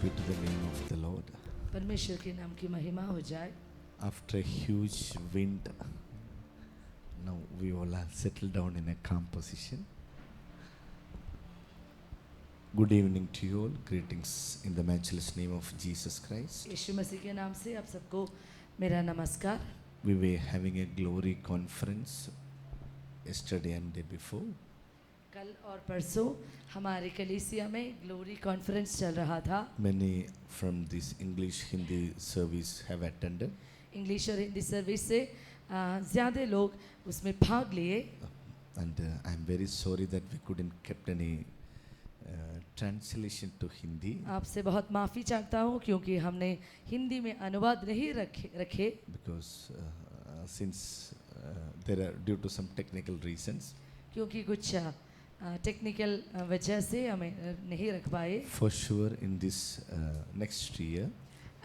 be to the name of the Lord. परमेश्वर के नाम की महिमा हो जाए। After a huge wind, now we all are settled down in a calm position. Good evening to you all. Greetings in the matchless name of Jesus Christ. यीशु मसीह के नाम से आप सबको मेरा नमस्कार। We were having a glory conference yesterday and day before. कल और परसों हमारे कलीसिया में ग्लोरी कॉन्फ्रेंस चल रहा था। Many from this English Hindi service have attended. English और हिंदी सर्विस से ज़्यादा लोग उसमें भाग लिए। And I am very sorry that we couldn't kept any translation to Hindi. आपसे बहुत माफ़ी चाहता हूँ क्योंकि हमने हिंदी में अनुवाद नहीं रखे Because since there are due to some technical reasons. क्योंकि कुछ टेक्निकल वजह से हमें नहीं रख पाए। For sure in this next year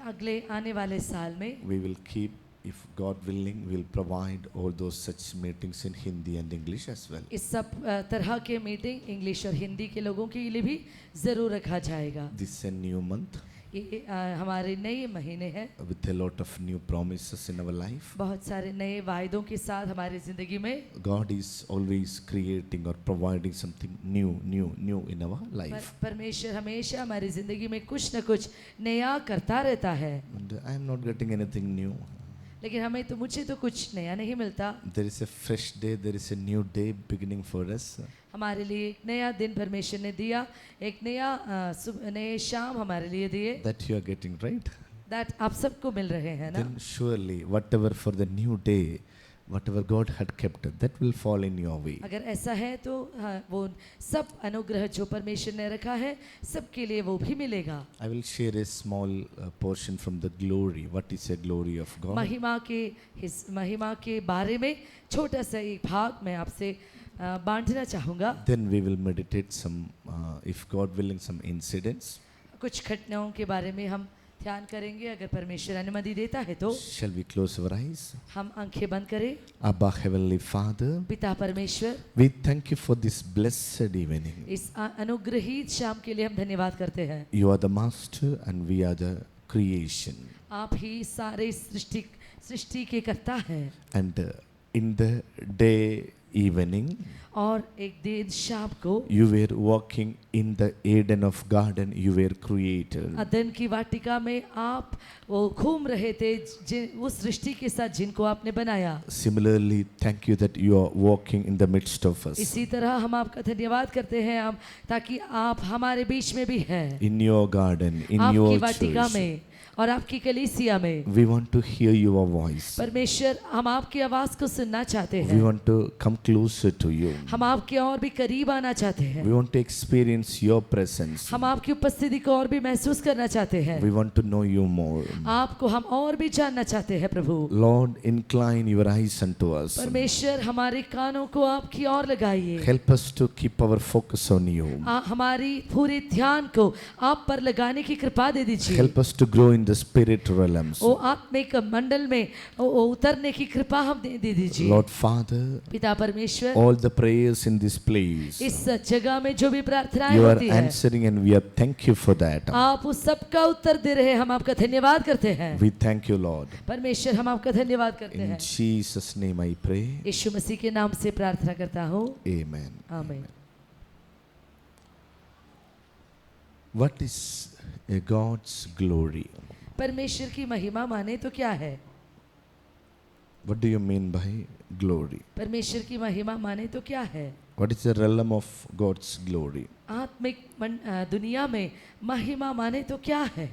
अगले आने वाले साल में we will keep, if God willing, will provide all those such meetings in Hindi and English as well. इस सब तरह के मीटिंग इंग्लिश और हिंदी के लोगों के लिए भी ज़रूर रखा जाएगा। This is a new month ये हमारे नए महीने हैं, with a lot of new promises in our life. बहुत सारे नए वायदों के साथ हमारी ज़िंदगी में God is always creating or providing something new in our life. परमेश्वर हमेशा हमारी ज़िंदगी में कुछ न कुछ नया करता रहता है। And I am not getting anything new. लेकिन मुझे तो कुछ नया नहीं मिलता। There is a fresh day, there is a new day beginning for us. हमारे लिए एक नया दिन परमेश्वर ने दिया, एक नए शाम हमारे लिए दिए। That you are getting, right? That आप सबको मिल रहे हैं ना? Then surely whatever for the new day, whatever God had kept, that will fall in your way. अगर ऐसा है तो वो सब अनुग्रह जो परमेश्वर ने रखा है सबके लिए वो भी मिलेगा। I will share a small portion from the glory. What is a glory of God? महिमा के बारे में छोटा सा एक भाग मैं आपसे बांटना चाहूँगा। Then we will meditate some, if God willing, some incidents. कुछ घटनाओं के बारे में हम ध्यान करेंगे अगर परमेश्वर अनुमति देता है तो। Shall we close our eyes? हम आंखें बंद करें। Abba Heavenly Father, पिता परमेश्वर, we thank you for this blessed evening. इस अनुग्रहित शाम के लिए हम धन्यवाद करते हैं। You are the master and we are the creation. आप ही सारे सृष्टि के कर्ता हैं। And in the day evening, और एक दिन शाम को you were walking in the Eden of garden, you were creator. अदन की वाटिका में आप वो घूम रहे थे उस सृष्टि के साथ जिनको आपने बनाया। Similarly, thank you that you are walking in the midst of us. इसी तरह हम आपका धन्यवाद करते हैं हम ताकि आप हमारे बीच में भी हैं। In your garden, in आपकी your वाटिका church. में और आपकी कलीसिया में। We want to hear your voice. परमेश्वर हम आपकी आवाज को सुनना चाहते We हैं। want to come closer to you. हम आपके और भी करीब आना चाहते हैं। We want to experience your presence. हम आपकी उपस्थिति को और भी महसूस करना चाहते हैं। We want to know you more. आपको हम और भी जानना चाहते हैं प्रभु। Lord, incline your eyes unto us. परमेश्वर हमारे कानों को आपकी ओर लगाइए। Help us to keep our focus on you. हमारी पूरे ध्यान को आप पर लगाने की कृपा दे दीजिए। Help us to grow in the spirit realms. ओ आत्मिक मंडल में उतरने की कृपा हम दे दीजिए। Lord Father, पिता परमेश्वर, all the prayers in this place, इस जगह में जो भी प्रार्थनाएं you are होती है answering and we are thank you for that. आप उस सब का उत्तर दे रहे हैं। हम आपका धन्यवाद करते हैं। We thank you, Lord. परमेश्वर हम आपका धन्यवाद करते In हैं। Jesus' name I pray. यीशु मसीह के नाम से प्रार्थना करता हूँ, Amen. आमीन। What is a God's glory? परमेश्वर की महिमा माने तो क्या है? What do you mean by glory? परमेश्वर की महिमा माने तो क्या है? What is the realm of God's glory? आत्मिक दुनिया में महिमा माने तो क्या है?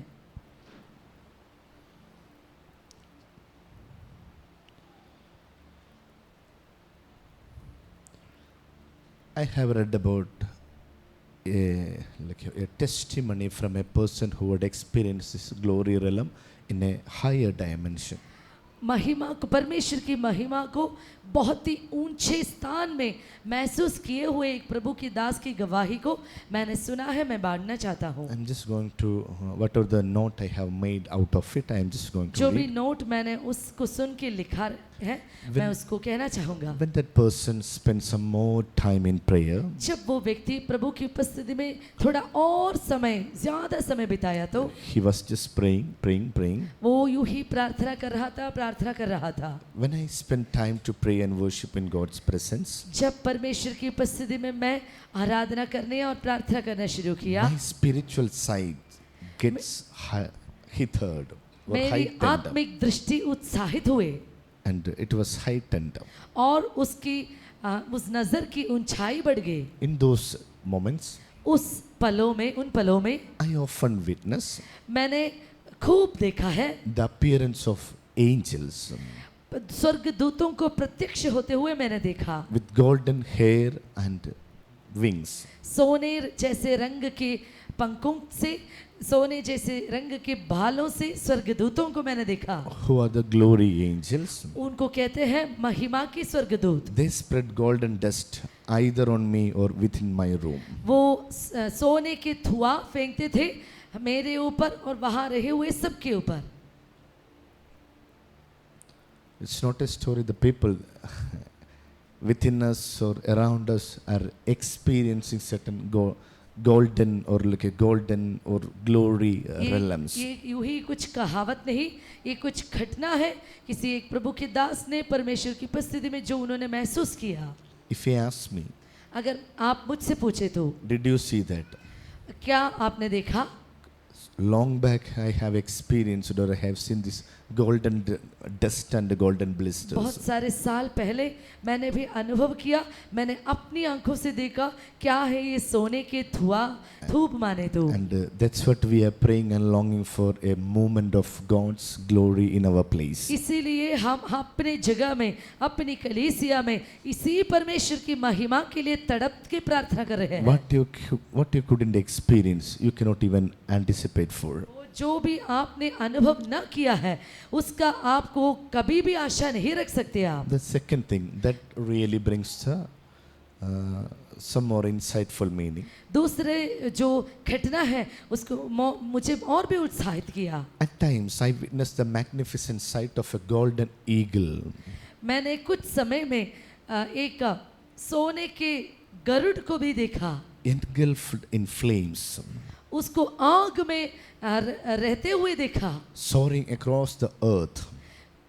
I have read about a testimony from a person who had experienced this glory realm in a higher dimension. महिमा को, परमेश्वर की महिमा को बहुत ही ऊंचे स्थान में महसूस किए हुए एक प्रभु की दास की गवाही को मैंने सुना है, मैं बांटना चाहता हूँ। I'm just going to whatever the note I have made out of it, I am just going to जो भी read. नोट मैंने उसको सुन के लिखा है, मैं उसको कहना चाहूँगा, When that person spends some more time in prayer, जब वो व्यक्ति प्रभु की उपस्थिति में थोड़ा और समय, ज्यादा समय बिताया तो he was just praying. वो यूं ही प्रार्थना कर रहा था। When I spend time to pray and worship in God's presence, जब परमेश्वर की उपस्थिति में मैं आराधना करने और प्रार्थना करना शुरू किया, my spiritual side gets heated or मेरी heightened, आत्मिक दृष्टि उत्साहित हुए and it was heightened. और उसकी उस नजर की ऊंचाई बढ़ गई। In those moments, उन पलों में I often witness मैंने खूब देखा है the appearance of angels स्वर्गदूतों को प्रत्यक्ष होते हुए मैंने देखा, with golden hair and wings, सोने जैसे रंग के पंखों से, सोने जैसे रंग के बालों से स्वर्गदूतों को मैंने देखा। who are the glory angels. उनको कहते हैं महिमा के स्वर्गदूत। They spread golden dust either on me or within my room. वो सोने के धुआं फेंकते थे मेरे ऊपर और वहां रहे हुए सबके ऊपर। It's not a story. The people within us or around us are experiencing certain golden or like a golden or glory realms. ये यूं ही कुछ कहावत नहीं, ये कुछ घटना है किसी एक प्रभु के दास ने परमेश्वर की उपस्थिति में जो उन्होंने महसूस किया। If you ask me, अगर आप मुझसे पूछे तो did you see that? क्या आपने देखा? Long back I have experienced or I have seen this golden dust and golden blisters. बहुत सारे साल पहले मैंने भी अनुभव किया, मैंने अपनी आंखों से देखा क्या है ये सोने के धूप माने तो। And that's what we are praying and longing for, a movement of God's glory in our place. इसीलिए हम अपने जगह में, अपनी कलीसिया में इसी परमेश्वर की महिमा के लिए तड़प के प्रार्थना कर रहे हैं। What you couldn't experience, you cannot even anticipate for. जो भी आपने अनुभव न किया है उसका आपको कभी भी आशा नहीं रख सकते आप। The second thing that really brings some more insightful meaning. दूसरे जो घटना है उसको मुझे और भी उत्साहित किया। At times I witnessed the magnificent sight of a golden eagle. मैंने कुछ समय में एक सोने के गरुड़ को भी देखा, Engulfed in flames, उसको आग में रहते हुए देखा, soaring across the earth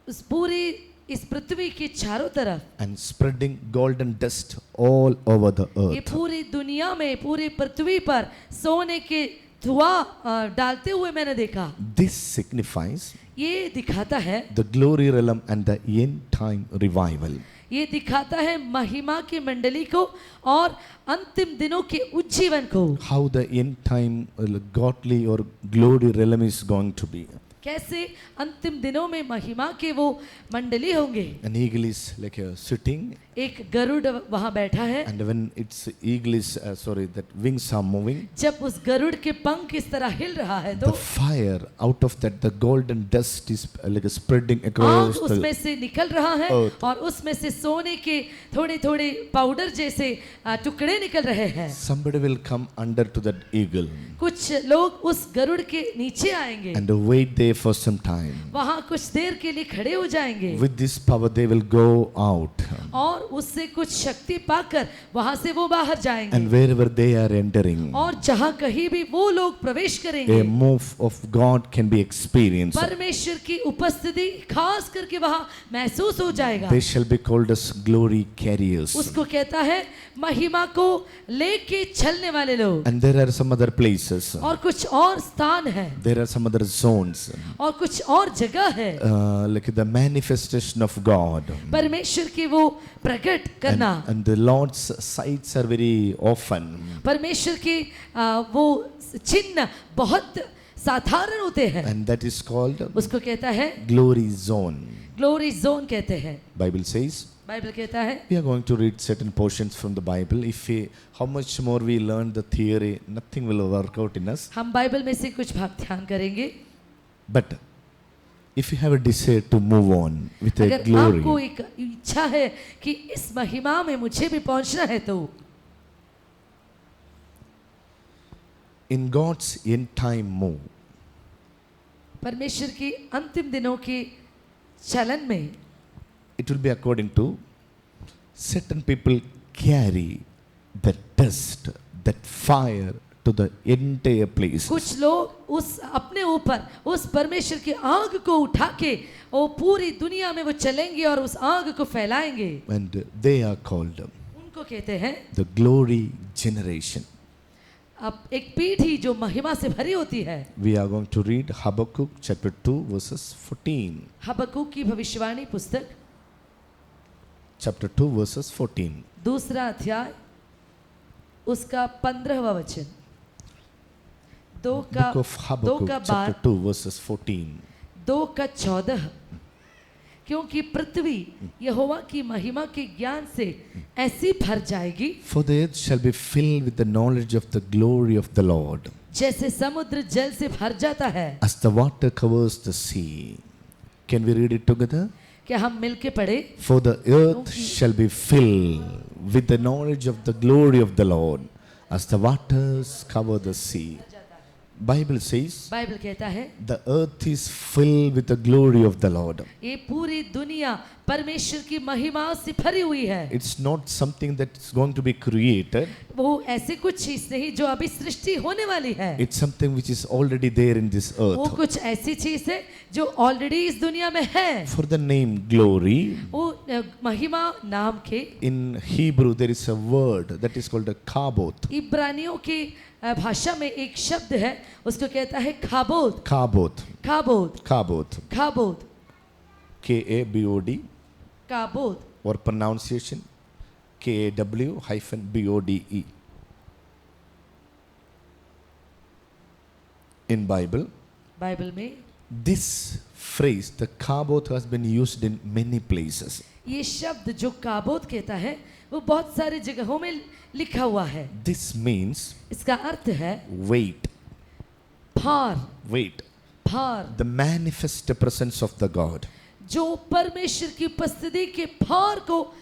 उस पूरी इस पृथ्वी के चारों तरफ and spreading golden dust all over the ये earth. पूरी दुनिया में, पूरी पृथ्वी पर सोने के धुआं डालते हुए मैंने देखा। This signifies ये दिखाता है, the glory realm and the end time revival. ये दिखाता है महिमा की मंडली को और अंतिम दिनों के उज्जीवन को। How the end time godly or glory realm is going to be. कैसे अंतिम दिनों में महिमा के वो मंडली होंगे। An eagle is like sitting, एक गरुड़ वहां बैठा है, and when its eagle is that wings are moving, जब उस गरुड़ के पंख इस तरह हिल रहा है तो the fire out of that, the golden dust is like spreading आग across उसमें the से निकल रहा है earth. और उसमें से सोने के थोड़े थोड़े पाउडर जैसे टुकड़े निकल रहे हैं। Somebody will come under to that eagle कुछ लोग उस गरुड़ के नीचे आएंगे, and wait there for some time. वहां कुछ देर के लिए खड़े हो जाएंगे With this power they will go out, और उससे कुछ शक्ति पाकर वहां से वो बाहर जाएंगे and wherever they are entering, और जहां कहीं भी वो लोग प्रवेश a करेंगे move of God can be experienced. परमेश्वर की उपस्थिति खास करके वहां महसूस हो जाएगा। They shall be called as glory carriers. उसको कहता है महिमा को लेके चलने वाले लोग। And there are some other places. और कुछ और स्थान है There are some other zones. और कुछ और जगह है Like the manifestation of God. परमेश्वर की वो प्रकट करना। And the Lord's sights are very often. परमेश्वर के वो चिन्ह बहुत साधारण होते हैं, And that is called उसको कहता है glory zone. ग्लोरी जोन कहते हैं। Bible says. बाइबल कहता है, We are going to read certain portions from the Bible. How much more we learn the theory, nothing will work out in us. हम Bible में से कुछ भाग ध्यान करेंगे। But if you have a desire to move on with a अगर glory, आपको एक इच्छा है कि इस महिमा में मुझे भी पहुंचना है तो in God's end time move, परमेश्वर की अंतिम दिनों के चलन में it will be according to certain people carry that dust, that fire to the entire place. कुछ लोग उस अपने ऊपर उस परमेश्वर की आग को उठा के वो पूरी दुनिया में वो चलेंगे और उस आग को फैलाएंगे। And they are called उनको कहते हैं the glory generation. अब एक पीढ़ी जो महिमा से भरी होती है। We are going to read Habakkuk chapter 2 verses 14. Habakkuk की भविष्यवाणी पुस्तक Chapter 2 verses 14. दूसरा अध्याय उसका 15वां वचन। Book of Habakkuk chapter 2 verses 14. 2:14। क्योंकि पृथ्वी यहोवा की महिमा के ज्ञान से ऐसी भर जाएगी For the earth shall be filled with the knowledge of the glory of the Lord, जैसे समुद्र जल से भर जाता है। as the water covers the sea. Can we read it together? क्या हम मिलके पढ़े? For the earth shall be filled with the knowledge of the glory of the Lord, as the waters cover the sea. Bible says Bible कहता है the earth is filled with the glory of the Lord. ये पूरी दुनिया परमेश्वर की महिमा से भरी हुई है। It's not something that's going to be created. वो ऐसे कुछ चीज नहीं जो अभी सृष्टि होने वाली है। It's something which is already there in this वो earth. कुछ ऐसी चीज है जो ऑलरेडी इस दुनिया में है। For the name glory, वो महिमा नाम के in Hebrew there is a word that is called a kabot. इब्रानियों की भाषा में एक शब्द है उसको कहता है खाबोत। Kabot. खाबोत Kabot. खाबोत Kabod. काबोत Or pronunciation KAW-BODE. In Bible, Bible में this phrase, the kabot, has been used in many places. ये शब्द जो काबोत कहता है वो बहुत सारी जगहों में लिखा हुआ है। This means इसका अर्थ है weight. भार। Weight. भार The manifest presence of the God. जो परमेश्वर की उपस्थिति के भार को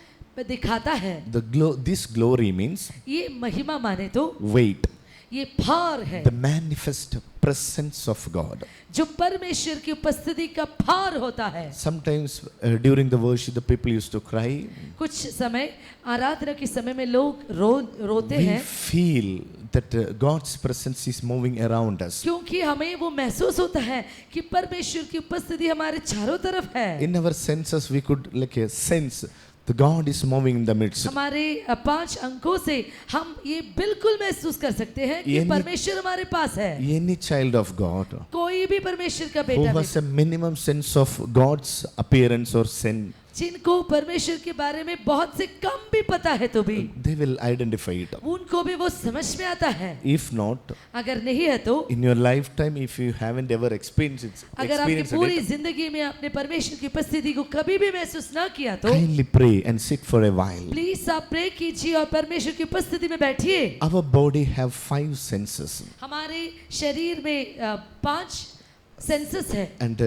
दिखाता है। This glory means ये महिमा माने तो weight. ये भार है The manifest presence of God. जो परमेश्वर की उपस्थिति का भार होता है। Sometimes during the worship the people used to cry. कुछ समय आराधना के समय में लोग रोते We हैं feel that God's presence is moving around us. क्योंकि हमें वो महसूस होता है कि परमेश्वर की उपस्थिति हमारे चारों तरफ है। In our senses we could sense the God is moving in the midst. हमारे 5 अंकों से हम ये बिल्कुल महसूस कर सकते हैं कि Any- परमेश्वर हमारे पास है। Any child of God कोई भी परमेश्वर का who बेटा has a minimum sense of God's appearance or sin, जिनको परमेश्वर के बारे में बहुत से कम भी पता है तो भी they will identify it. उनको भी वो समझ में आता है। If not, अगर नहीं है तो in your lifetime, if you haven't ever experienced अगर आपकी पूरी it, जिंदगी में आपने परमेश्वर की उपस्थिति को कभी भी महसूस ना किया तो kindly pray and sit for a while. Please आप प्रे कीजिए और परमेश्वर की उपस्थिति में बैठिए। Our body have 5 senses, हमारे शरीर में 5 सेंसेस है and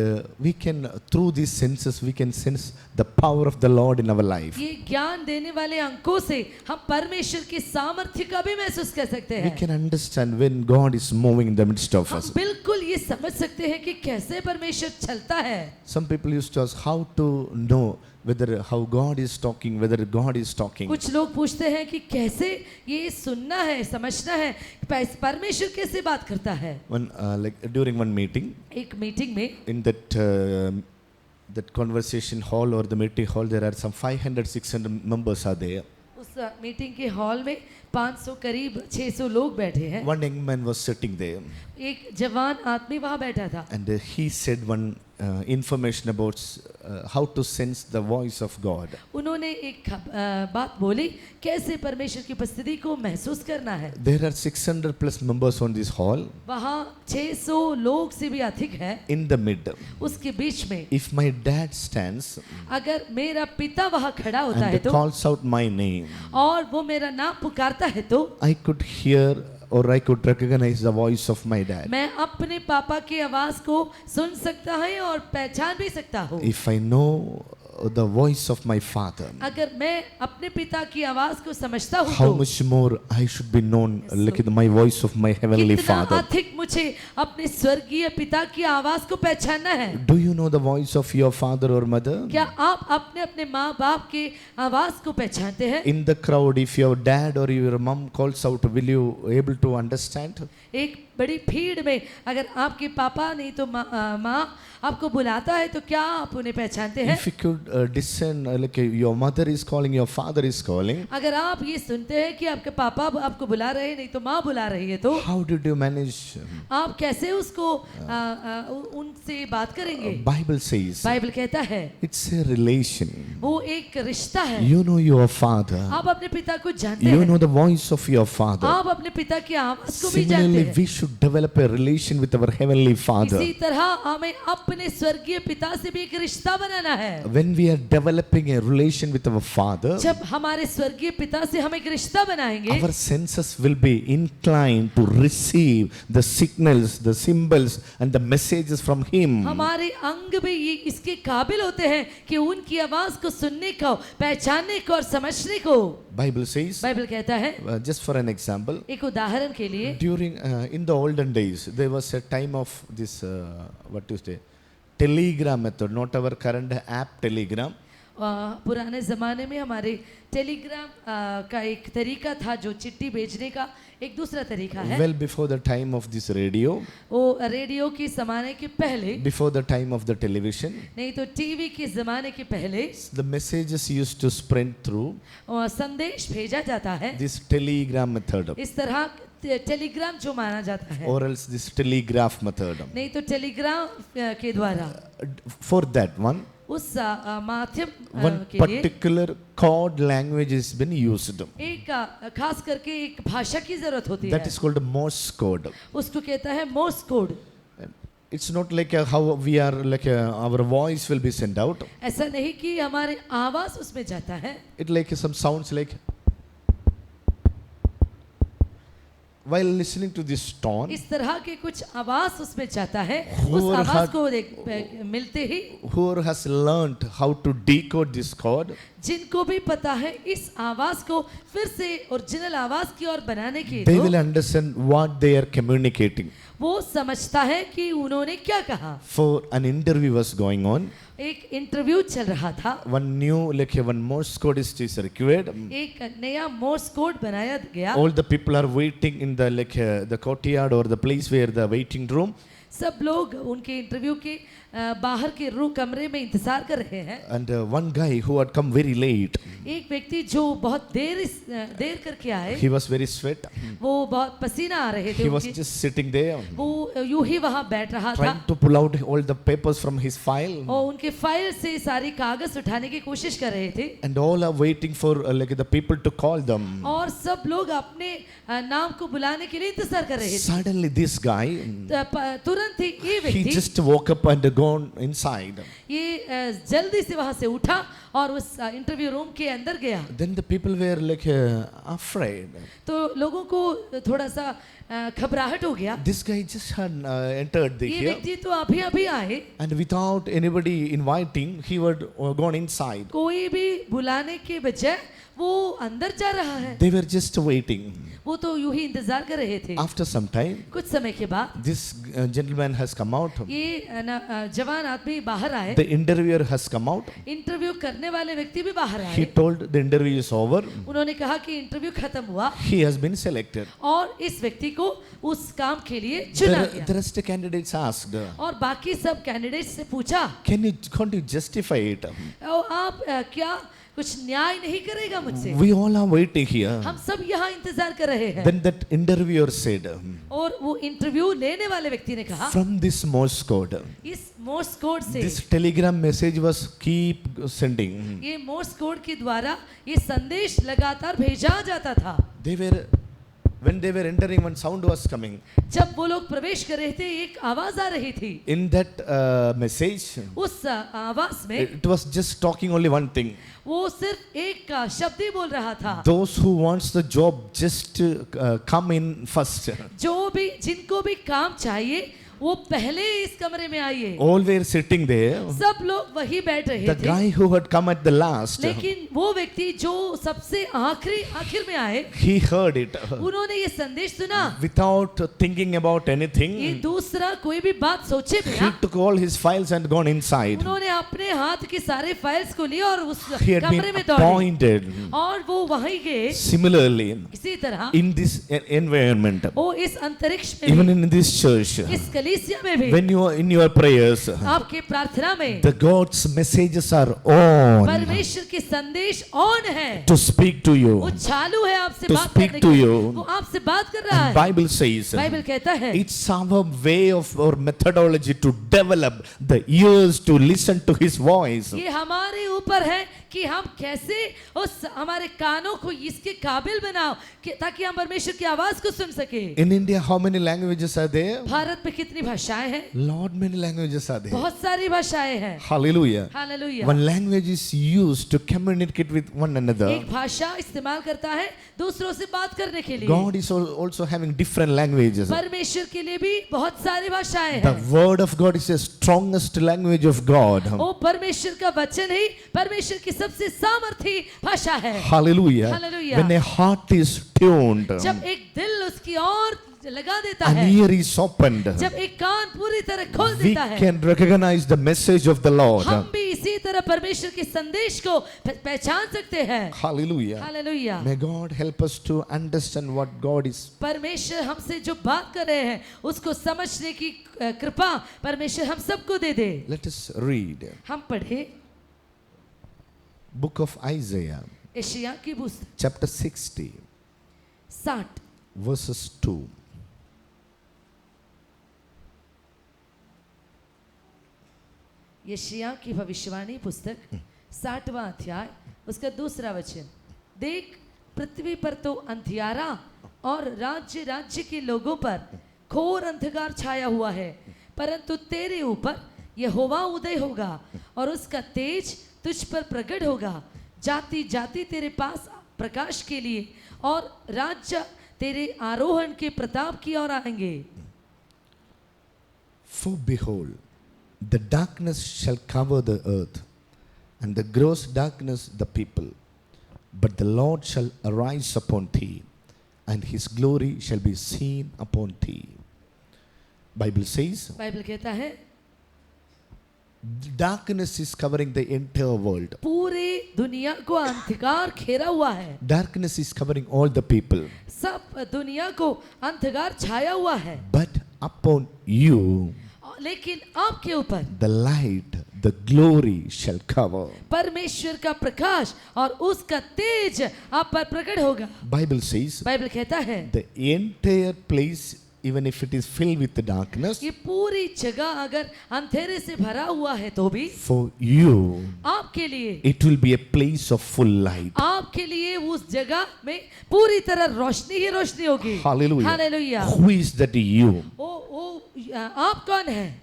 we can, through these senses, we can sense the power of the Lord in our life. ये ज्ञान देने वाले अंकों से हम परमेश्वर की सामर्थ्य का भी महसूस कर सकते We हैं। can understand when God is moving in the midst of हम us. बिल्कुल ये समझ सकते हैं कि कैसे परमेश्वर चलता है। Some people used to ask how to know whether how God is talking, whether God is talking. कुछ लोग पूछते हैं कि कैसे ये सुनना है, समझना है, परमेश्वर कैसे बात करता है। One during one meeting, एक मीटिंग में in that conversation hall or the meeting hall, there are some 500-600 members are there. उस मीटिंग के हॉल में 500 करीब 600 लोग बैठे हैं। One young man was sitting there, एक जवान आदमी वहाँ बैठा था। and he said one information about how to sense the voice of God. उन्होंने एक बात बोली कैसे परमेश्वर की उपस्थिति को महसूस करना है। There are 600 plus members on this hall. वहाँ 600 लोग से भी अधिक है। In the mid, उसके बीच में if my dad stands अगर मेरा पिता वहाँ खड़ा होता है and तो calls out my name, और वो मेरा नाम पुकारता है तो I could hear or I could recognize the voice of my dad. मैं अपने पापा की आवाज को सुन सकता है और पहचान भी सकता हूँ। If I know the voice of my father, अगर मैं अपने पिता की आवाज को समझता हूँ how तो much more I should be known like my voice of my heavenly कितना father. अधिक मुझे अपने स्वर्गीय पिता की आवाज को पहचानना है। Do you know the voice of your father or mother? क्या आप अपने अपने माँ बाप के आवाज को पहचानते हैं? In the crowd, if your dad or your mom calls out, will you able to understand? एक बड़ी भीड़ में अगर आपके पापा नहीं तो माँ आपको बुलाता है तो क्या आप उन्हें पहचानते हैं? If you could discern, like your mother is calling, your father is calling, अगर आप ये सुनते हैं कि आपके पापा आपको बुला रहे हैं नहीं तो माँ बुला रही है तो how did you manage? आप कैसे उसको उनसे बात करेंगे? Bible says बाइबल कहता है it's a relation. वो एक रिश्ता है। You know your father. आप अपने पिता को जानते You हैं, know the voice of your father. आप अपने पिता की आवाज को भी जानते Similarly, हैं। we should develop a relation with our heavenly Father. इसी तरह हमें अपने स्वर्गीय पिता से भी एक रिश्ता बनाना है। When we are developing a relation with our Father, जब हमारे स्वर्गीय पिता से हम एक रिश्ता बनाएंगे, our senses will be inclined to receive the signals, the symbols, and the messages from Him. हमारे अंग भी ये इसके काबिल होते हैं कि उनकी आवाज को सुनने को, पहचानने को और समझने को। Bible says, बाइबल कहता है, just for an example, एक उदाहरण के लिए, during in the olden days, there was a time of this what to say, telegram method, not our current app Telegram. पुराने ज़माने में हमारे टेलीग्राम का एक तरीका था जो चिट्ठी भेजने का एक दूसरा तरीका है। Well before the time of this radio, वो रेडियो के ज़माने के पहले, before the time of the television, नहीं तो टीवी के ज़माने के पहले the messages used to spread through संदेश भेजा जाता है this telegram method, इस तरह टेलीग्राम जो माना जाता है, or else this telegraph method. नहीं तो टेलीग्राम के द्वारा For that one, उस माध्यम one के लिए particular code language has been used. एक खास करके एक भाषा की जरूरत होती That है, is called Morse code. उसको कहता है Morse code. It's not like how we are like our voice will be sent out. ऐसा नहीं कि हमारे आवाज उसमें जाता है, It like some sounds like while listening to this tone, इस तरह के कुछ आवाज उसमें जाता है। उस Whoever आवाज had- को मिलते ही whoever has learned how to decode this code, जिनको भी पता है इस आवाज को फिर से ओरिजिनल आवाज की ओर बनाने की, they तो will understand what they are communicating. वो समझता है कि उन्होंने क्या कहा। For an interview was going on, एक इंटरव्यू चल रहा था, one new like one Morse code is required. एक नया मोर्स कोड बनाया गया। All the people are waiting in the like the courtyard or the place where the waiting room, सब लोग उनके इंटरव्यू के बाहर के कमरे में इंतजार कर रहे हैं। and one guy who had come very late, एक व्यक्ति जो बहुत देर करके आए, he was very sweat. वो बहुत पसीना आ रहे थे He was उनके, just sitting there वो यूं ही वहां बैठ रहा था trying to pull out all the papers from his file, और उनके फाइल से सारी कागज उठाने की कोशिश कर रहे थे, and all are waiting for like the people to call them. और सब लोग अपने नाम को बुलाने के लिए इंतजार कर रहे थे। Suddenly this guy, तुरंत ही ये he व्यक्ति just woke up and gone inside. ये जल्दी से वहां से उठा और उस इंटरव्यू रूम के अंदर गया। Then the people were like afraid. तो लोगों को थोड़ा सा घबराहट हो गया। This guy just had entered the ये here, व्यक्ति तो अभी अभी आए, and without anybody inviting, he had gone inside. कोई भी बुलाने के बजाय वो अंदर जा रहा है। They were just waiting. वो तो यूं ही इंतजार कर रहे थे। After some time, कुछ समय के बाद this gentleman has come out. ये जवान आदमी बाहर आए, The interviewer has come out. Interview करने वाले व्यक्ति भी बाहर He आए। told the interview is over. उन्होंने कहा कि इंटरव्यू खत्म हुआ He has been selected. और इस व्यक्ति को उस काम के लिए चुना The गया। rest of candidates asked, और बाकी सब कैंडिडेट से पूछा, can't you justify it? और आप क्या कुछ न्याय नहीं करेगा मुझसे? We all are waiting here. हम सब यहाँ इंतजार कर रहे हैं। Then that interviewer said, और वो इंटरव्यू लेने वाले व्यक्ति ने कहा, from this Morse code, इस मोर्स कोड से, this telegram message was keep sending. ये मोर्स कोड के द्वारा ये संदेश लगातार भेजा जाता था। When they were entering, one sound was coming. जब वो लोग प्रवेश कर रहे थे एक आवाज आ रही थी। In that message, उस आवाज में it was just talking only one thing. वो सिर्फ एक का शब्द ही बोल रहा था, Those who wants the job just come in first. जो भी जिनको भी काम चाहिए वो पहले इस कमरे में आइए। All were sitting there. सब लोग वही बैठ रहे The थे, guy who had come at the last, लेकिन वो व्यक्ति जो सबसे आखिर में आए, he heard it उन्होंने ये संदेश सुना। without thinking about ये anything. दूसरा कोई भी बात सोचे He बिना took all his files and gone inside. उन्होंने अपने हाथ के सारे फाइल्स को लिए और उस He had कमरे been में दौड़े appointed. और वो वहीं गए। Similarly, इसी तरह in this environment, वो इस अंतरिक्ष में even भी, in this church, इस कलीसिया में भी, when you are in your prayers, आपके प्रार्थना में the God's messages are on परमेश्वर के संदेश ऑन है, to speak to you. वो चालू है आपसे To बात speak करने to के लिए। you. वो आपसे बात कर रहा And है। Bible says बाइबल कहता है it's our way of or methodology to develop the ears to listen to His voice. ये हमारे ऊपर है कि हम कैसे उस हमारे कानों को इसके काबिल बनाओ कि ताकि हम परमेश्वर की आवाज को सुन सके। In India, how many languages are there? Bharat में कितनी भाषाएं हैं? Lord, many languages are there. बहुत सारी भाषाएं हैं। Hallelujah. Hallelujah. One language is used to communicate with one another. एक भाषा इस्तेमाल करता है दूसरों से बात करने के लिए। God is also having different languages. परमेश्वर के लिए भी बहुत सारी भाषाएं The हैं। word of God is the strongest language of God. वो परमेश्वर का वचन ही परमेश्वर की सबसे सामर्थी भाषा है। Hallelujah. Hallelujah. When a heart is tuned, जब एक दिल उसकी ओर लगा देता an है, ear is opened, जब एक कान पूरी तरह खोल we देता है, can recognize the message of the Lord. हम भी इसी तरह परमेश्वर के संदेश को पहचान सकते हैं। Hallelujah. Hallelujah. May God help us to understand what God is. परमेश्वर हमसे जो बात कर रहे हैं उसको समझने की कृपा परमेश्वर हम सबको दे दे। Let us read हम पढ़े book of Isaiah, यशायाह की पुस्तक chapter 60, 60 verses 2. यशायाह की भविष्यवाणी पुस्तक 60वां अध्याय उसका दूसरा वचन। देख, पृथ्वी पर तो अंधियारा और राज्य राज्य के लोगों पर घोर अंधकार छाया हुआ है, परंतु तेरे ऊपर यहोवा उदय होगा और उसका तेज तुझ पर प्रकट होगा। जाति जाति तेरे पास प्रकाश के लिए और राज्य तेरे आरोहण के प्रताप की ओर आएंगे। For behold, the darkness shall cover the earth, and the gross darkness the people. But the Lord shall arise upon thee, and his glory shall be seen upon thee. Bible says, Bible कहता है darkness is covering the entire world. पूरे दुनिया को अंधकार घेरा हुआ है। Darkness is covering all the people. सब दुनिया को अंधकार छाया हुआ है, But upon you, लेकिन आपके ऊपर the light, the glory shall cover. परमेश्वर का प्रकाश और उसका तेज आप पर प्रकट होगा। Bible says, बाइबल कहता है the entire place, even if it is filled with the darkness, ये पूरी जगह अगर अंधेरे से भरा हुआ है तो भी for you, आपके लिए, it will be a place of full light. आपके लिए उस जगह में पूरी तरह रोशनी ही रोशनी होगी। Hallelujah. Hallelujah. Who is that you? वो आप कौन है?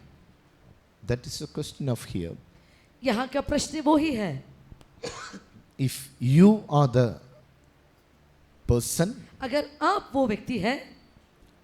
That is the question of here. यहाँ का प्रश्न वो ही है। If you are the person, अगर आप वो व्यक्ति है,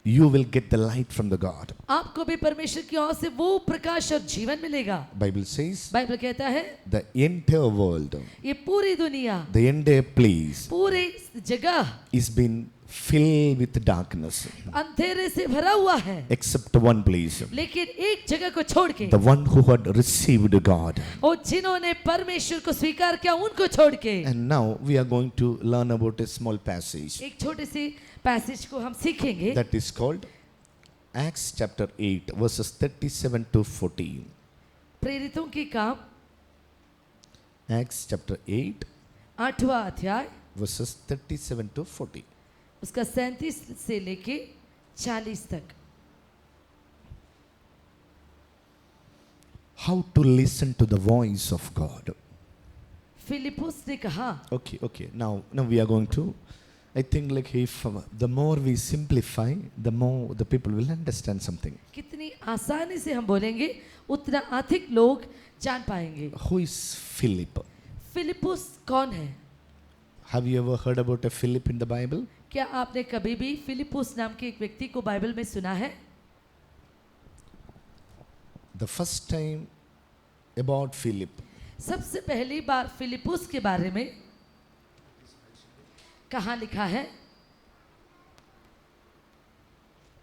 you will get the light from the God. आपको भी परमेश्वर की ओर से वो प्रकाश और जीवन मिलेगा। Bible says, बाइबल कहता है the entire world, ये पूरी दुनिया, the entire place पूरी जगह is been filled with darkness, अंधेरे से भरा हुआ है, except one place, लेकिन एक जगह को छोड़ के, the one who had received God. और जिन्होंने परमेश्वर को स्वीकार किया उनको छोड़ के। And now we are going to learn about a small passage एक छोटे से पैसेज को हम सीखेंगे, that is called Acts chapter 8 verses 37 to 40. प्रेरितों के काम Acts chapter 8 8वां अध्याय verses 37 to 40. उसका 37 से लेके 40 तक। How to listen to the voice of God. Philip ने कहा, Okay. Now we are going to, I think like if the more we simplify, the more the people will understand something. कितनी आसानी से हम बोलेंगे उतना अधिक लोग जान पाएंगे। Who is Philip? फिलिपुस कौन है? Have you ever heard about a Philip in the Bible? क्या आपने कभी भी फिलिपुस नाम के एक व्यक्ति को बाइबल में सुना है? The first time about Philip. सबसे पहली बार फिलिपुस के बारे में कहाँ लिखा है?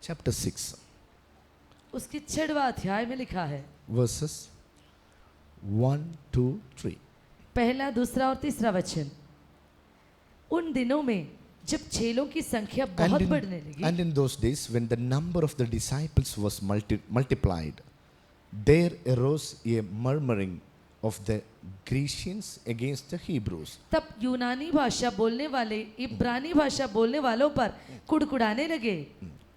Chapter 6, उसके 6वां अध्याय में लिखा है, verses 1, 2, 3. पहला, दूसरा और तीसरा वचन। उन दिनों में जब चेलों की संख्या बहुत बढ़ने लगी, And in those days, when the number of the disciples was multiplied, there arose a murmuring of the Grecians against the Hebrews. तब यूनानी भाषा बोलने वाले इब्रानी भाषा बोलने वालों पर कुड़कुड़ाने लगे।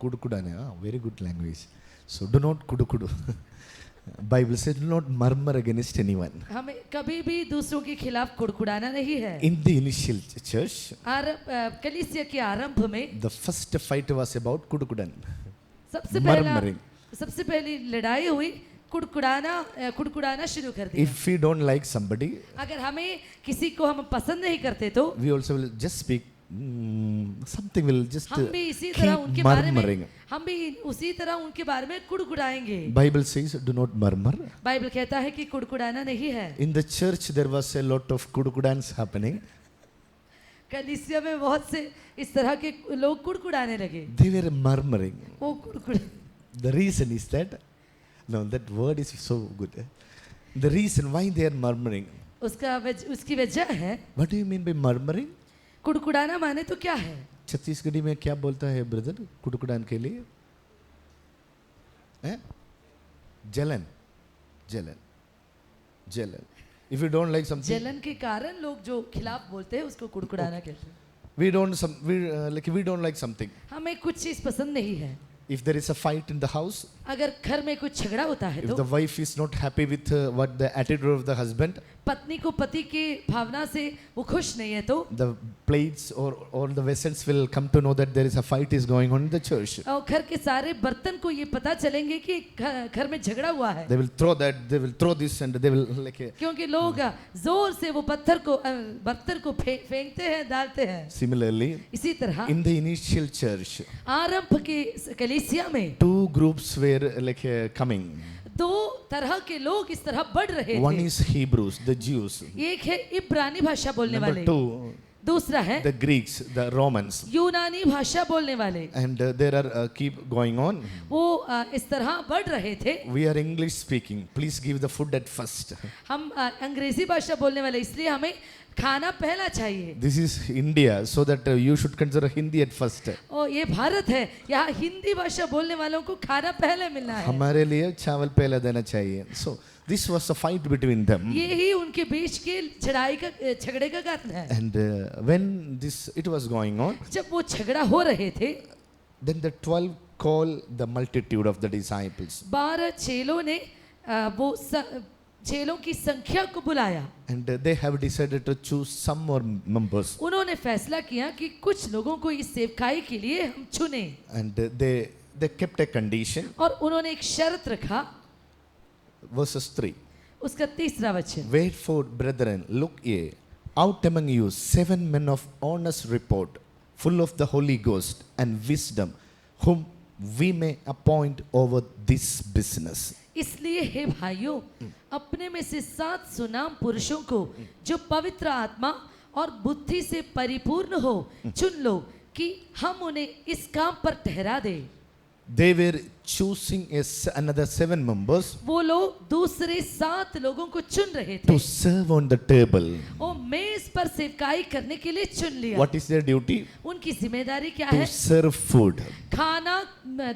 Kudukudane, very good language. So do not kudukudu. Bible says do not murmur against anyone. हमें कभी भी दूसरों के खिलाफ कुड़कुड़ाना नहीं है। In the initial church, कलीसिया के आरंभ में the first fight was about kudukudan. सबसे पहली लड़ाई हुई कुड़कुड़ाना शुरू कर दिया। If we don't like somebody, अगर हमें किसी को हम पसंद नहीं करते तो we also will just speak. Something will just हम भी इसी तरह keep उनके बारे murmuring. में हम भी उसी तरह उनके बारे में कुड़कुड़ाएंगे। Bible says do not murmur. Bible कहता है कि कुड़कुड़ाना नहीं है। In the church there was a lot of kudukudans happening. कलीसिया में बहुत से इस तरह के लोग कुड़कुड़ाने लगे। They were murmuring. वो कुड़कुड़ The reason is that, no, that word is so good. The reason why they are murmuring. उसकी वजह है, What do you mean by murmuring? कुड़कुड़ाना माने तो क्या है? छत्तीसगढ़ी में क्या बोलता है ब्रदर कुड़कुड़ान के लिए? जलन, जलन, जलन. If you don't like something, जलन के कारण लोग जो खिलाफ बोलते हैं उसको कुड़कुड़ाना कहते हैं। we don't like something. हमें कुछ चीज पसंद नहीं है। If there is a fight in the house, अगर घर में कुछ झगड़ा होता है if तो the wife is not happy with what the attitude of the husband, पत्नी को पति की भावना से वो खुश नहीं है तो the plates or the vessels will come to know that there is a fight is going on in the church. और घर के सारे बर्तन को ये पता चलेंगे कि घर में झगड़ा हुआ है। They will throw that, they will throw this, and they will like a, क्योंकि लोग जोर से वो बर्तन को फेंकते हैं, डालते हैं। similarly, इसी तरह in the initial church, आरंभ के कलीसिया में two groups were like coming. दो तरह के लोग इस तरह बढ़ रहे One थे। is Hebrews, the Jews. एक है इब्रानी भाषा बोलने Number वाले, two, दूसरा है the Greeks, the Romans. यूनानी भाषा बोलने वाले। And there are keep going on. वो इस तरह बढ़ रहे थे। We are English speaking. Please give the food at first. हम अंग्रेजी भाषा बोलने वाले, इसलिए हमें खाना पहला चाहिए। This is India, so that you should consider Hindi at first. और ये भारत है, यहाँ हिंदी भाषा बोलने वालों को खाना पहले मिलना है। हमारे लिए चावल पहले देना चाहिए. So this was a fight between them. ये ही उनके बीच के झगड़े का कारण है। And when it was going on, जब वो झगड़ा हो रहे थे, then the 12 called the multitude of the disciples. 12 चेलों ने वो चेलों की संख्या को बुलाया। And they have decided to choose some more members. उन्होंने फैसला किया कि कुछ लोगों को इस सेवकाई के लिए हम चुने। And they kept a condition. और उन्होंने एक शर्त रखा। Verses 3. उसका तीसरा वचन, Wherefore, brethren, look ye, out among you 7 men of honest report, full of the Holy Ghost and wisdom, whom we may appoint over this business. इसलिए हे भाइयों, अपने में से 7 सुनाम पुरुषों को जो पवित्र आत्मा और बुद्धि से परिपूर्ण हो चुन लो कि हम उन्हें इस काम पर ठहरा दे। They were choosing another 7 members वो लोग दूसरे 7 लोगों को चुन रहे थे। to serve on the table. वो मेज पर सेवकाई करने के लिए चुन लिया। What is their duty? उनकी जिम्मेदारी क्या To है? serve food. खाना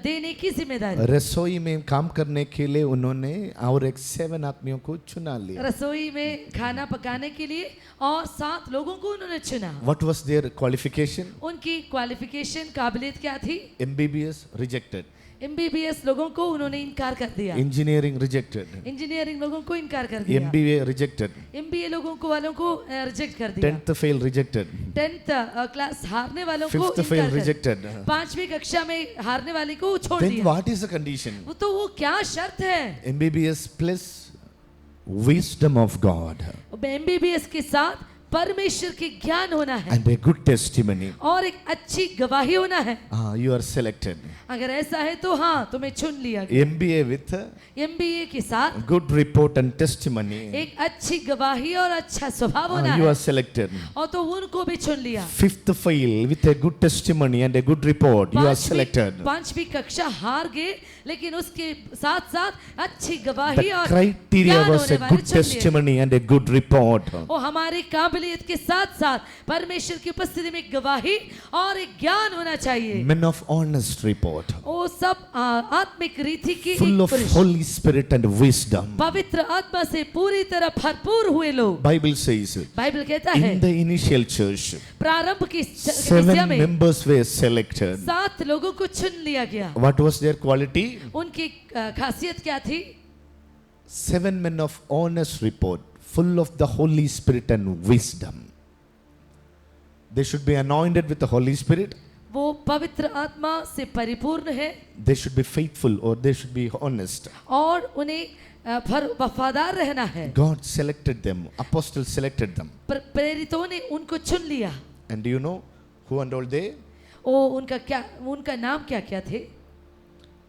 देने की जिम्मेदारी। रसोई में काम करने के लिए उन्होंने और एक 7 आदमियों को चुना लिया. रसोई में खाना पकाने के लिए और 7 लोगों को उन्होंने चुना। What was their qualification? उनकी क्वालिफिकेशन, काबिलियत क्या थी? MBBS rejected. MBBS लोगों को उन्होंने इनकार कर दिया। Engineering rejected. इंजीनियरिंग लोगों को इनकार कर दिया। MBA rejected. MBA लोगों को वालों को रिजेक्ट कर दिया। 10th fail rejected. 10th class हारने वालों को 5th fail इनकार कर rejected. 5वीं कक्षा में हारने वाले को छोड़ Then दिया। what is the condition? वो क्या शर्त है? MBBS plus wisdom of God MBBS के साथ परमेश्वर के ज्ञान होना है and a good testimony. और एक अच्छी गवाही होना है। You are selected. अगर ऐसा है तो हाँ, तुम्हें चुन लिया गया। MBA with MBA के साथ good report and testimony. एक अच्छी गवाही और अच्छा स्वभाव होना You है, are selected. और तो उनको भी चुन लिया। 5th fail with a good testimony and a good report. You are selected. पांचवी कक्षा हार गए, लेकिन उसके साथ साथ अच्छी गवाही The और criteria ज्ञान was होने a वाले good चुन लिए। testimony and a good report. वो हमारी काबिलियत के साथ साथ परमेश्वर की उपस्थिति में गवाही और एक ज्ञान होना चाहिए। Men of honest report. वो सब आत्मिक रीति की Full एक of पुरुष, Holy Spirit and wisdom. पवित्र आत्मा से पूरी तरह भरपूर हुए लोग। Bible says बाइबल कहता है in the initial church, प्रारंभ की कलीसिया 7 में members were selected. 7 लोगों को चुन लिया गया। What was their quality? उनकी खासियत क्या थी? 7 men of honest report, full of the Holy Spirit and wisdom. They should be anointed with the Holy Spirit. वो पवित्र आत्मा से परिपूर्ण है, They should be faithful or they should be honest. और उन्हें वफादार रहना है। God selected them. Apostles selected them. प्रेरितों ने उनको चुन लिया। And do you know who and all they? उनका नाम क्या क्या थे?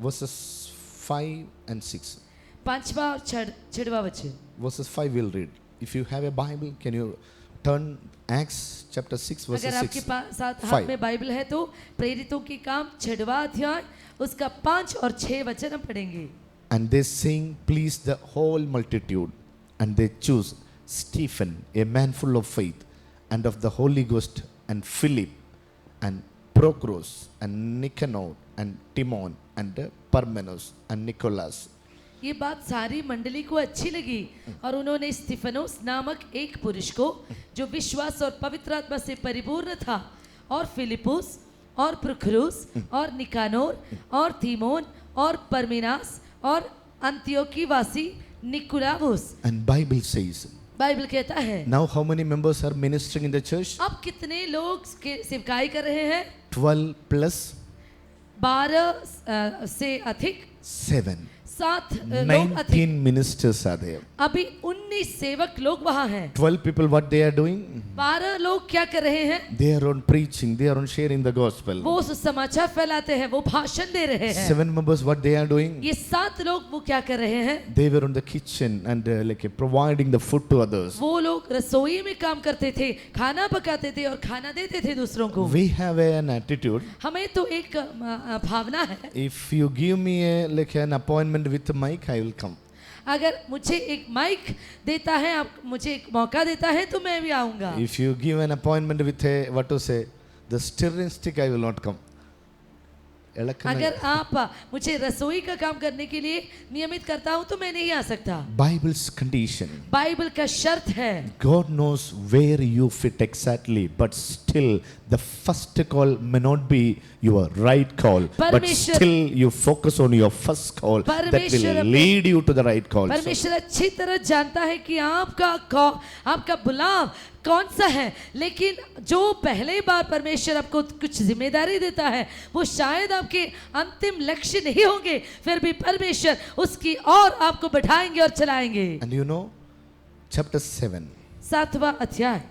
Verses 5 and 6. 5वां और 6वां वचन। Verses 5 we'll read. If you have a Bible, can you turn Acts chapter 6 verses अगर आपके 6? साथ हाथ 5. में बाइबल है तो प्रेरितों के काम 6वां अध्याय उसका 5 और 6 वचन हम पढ़ेंगे। And they sing, please the whole multitude. And they choose Stephen, a man full of faith and of the Holy Ghost, and Philip, and Prochorus, and Nicanor, and Timon, and Parmenas, and Nicholas. ये बात सारी मंडली को अच्छी लगी, और उन्होंने स्तिफनोस नामक एक पुरुष को जो विश्वास और पवित्र आत्मा से परिपूर्ण था, और फिलिपुस और प्रुखरुस और निकानोर और तीमोन और परमिनास और अंत्योकी वासी निकुलावुस। And Bible says, बाइबल कहता है now how many members are ministering in the church? अब कितने लोग सेवकाई कर रहे हैं? 12 plus 12 से अधिक, 7. 7 लोग अधिक। 19 ministers are there. अभी 19 सेवक लोग वहाँ हैं। 12 people, what they are doing? 12 लोग क्या कर रहे हैं? They are on preaching, they are on sharing the gospel. वो सुसमाचार फैलाते हैं, वो भाषण दे रहे हैं। 7 members, what they are doing? ये 7 लोग वो क्या कर रहे हैं? They were on the kitchen and providing the food to others. वो लोग रसोई में काम करते थे, खाना पकाते थे और खाना देते थे दूसरों को। We have an attitude. हमें तो एक भावना है, If you give me an appointment with the mic, I will come. अगर मुझे एक माइक देता है, आप मुझे एक मौका देता है तो मैं भी आऊंगा। If you give an appointment with the stirring stick, I will not come. अगर आप मुझे रसोई का काम करने के लिए नियमित करता हूं तो मैं नहीं आ सकता। Bible's condition. बाइबल का शर्त है, God knows where you fit exactly, but still the first call may not be your right call, but still you focus on your first call that will lead you to the right call. परमेश्वर अच्छी तरह जानता है कि आपका बुलाव कौन सा है, लेकिन जो पहले बार परमेश्वर आपको कुछ जिम्मेदारी देता है वो शायद आपके अंतिम लक्ष्य नहीं होंगे, फिर भी परमेश्वर उसकी और आपको बढ़ाएंगे और चलाएंगे। And you know, chapter 7, 7वां अध्याय,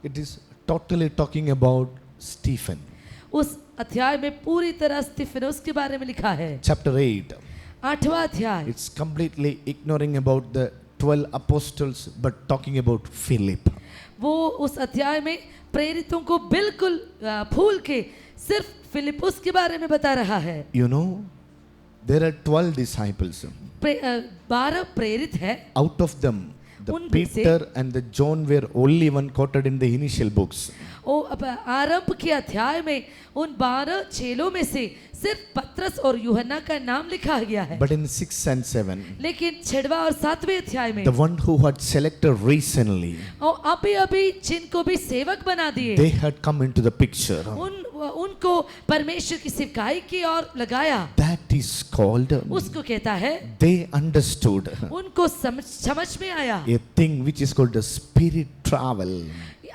it is totally talking about Stephen. उस अध्याय में पूरी तरह स्तिफनोस के बारे में लिखा है। Chapter 8, 8वां अध्याय, it's completely ignoring about the 12 apostles but talking about Philip. वो उस अध्याय में प्रेरितों को बिल्कुल भूल के सिर्फ फिलिपुस के बारे में बता रहा है। You know, there are 12 disciples. 12 प्रेरित है। Out of them, the Peter and the John were only one quoted in the initial books. आरंभ के अध्याय में उन 12 चेलों में से सिर्फ पत्रस और यूहन्ना का नाम लिखा गया है। But in 6 and 7, लेकिन 6वां और 7वें अध्याय में the one who had selected recently, और अभी जिनको भी सेवक बना दिए, they had come into the picture. उनको परमेश्वर की सेवकाई की ओर लगाया। That is called, उसको कहता है, they understood उनको समझ में आया, a thing which is called the spirit travel.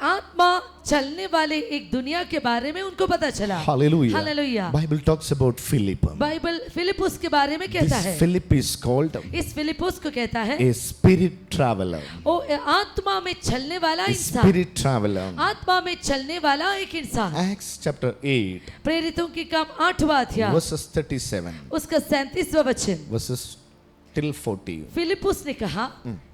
आत्मा चलने वाले एक दुनिया के बारे में उनको पता चला। Hallelujah. Hallelujah. Bible talks about Philip. Bible Philip के बारे में कहता This है। Philip is called इस फिलिपुस को कहता है a spirit traveler. ओ आत्मा में चलने वाला A इंसान, spirit traveler. आत्मा में चलने वाला एक इंसान। Acts chapter 8, प्रेरितों की काम 8वां अध्याय verses 37, उसका 37वां वचन। verses till 40. फिलिपुस ने कहा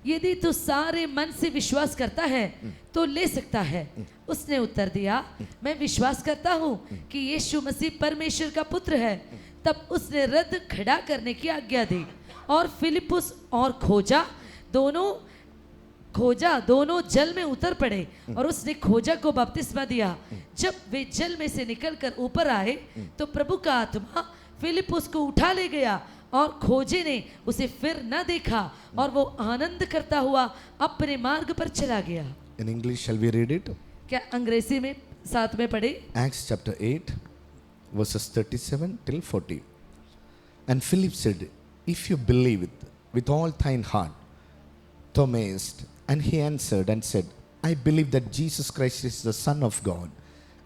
यदि तू सारे मन से विश्वास करता है तो ले सकता है। उसने उत्तर दिया मैं विश्वास करता हूँ कि यीशु मसीह परमेश्वर का पुत्र है। तब उसने रथ खड़ा करने की आज्ञा दी और फिलिपुस और खोजा दोनों जल में उतर पड़े और उसने खोजा को बपतिस्मा दिया। जब वे जल में से निकलकर ऊपर आए तो प्रभु का आत्मा फिलिपुस को उठा ले गया और खोजे ने उसे फिर न देखा और वो आनंद करता हुआ अपने मार्ग पर चला गया। In English, shall we read it? क्या अंग्रेजी में साथ में पढ़े? Acts chapter 8, verses 37 till 40. And Philip said, if you believe it with all thine heart, thou mayest. And he answered and said, I believe that Jesus Christ is the Son of God.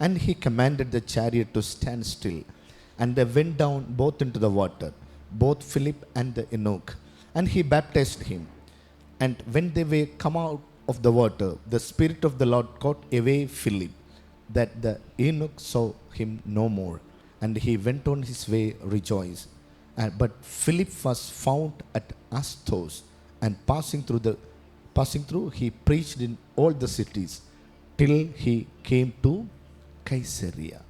And he commanded the chariot to stand still. And they went down both into the water, both Philip and the eunuch. And he baptized him. And when they were come out of the water, the Spirit of the Lord caught away Philip, that the eunuch saw him no more. And he went on his way rejoiced. But Philip was found at Assos, and passing through, he preached in all the cities till he came to Caesarea.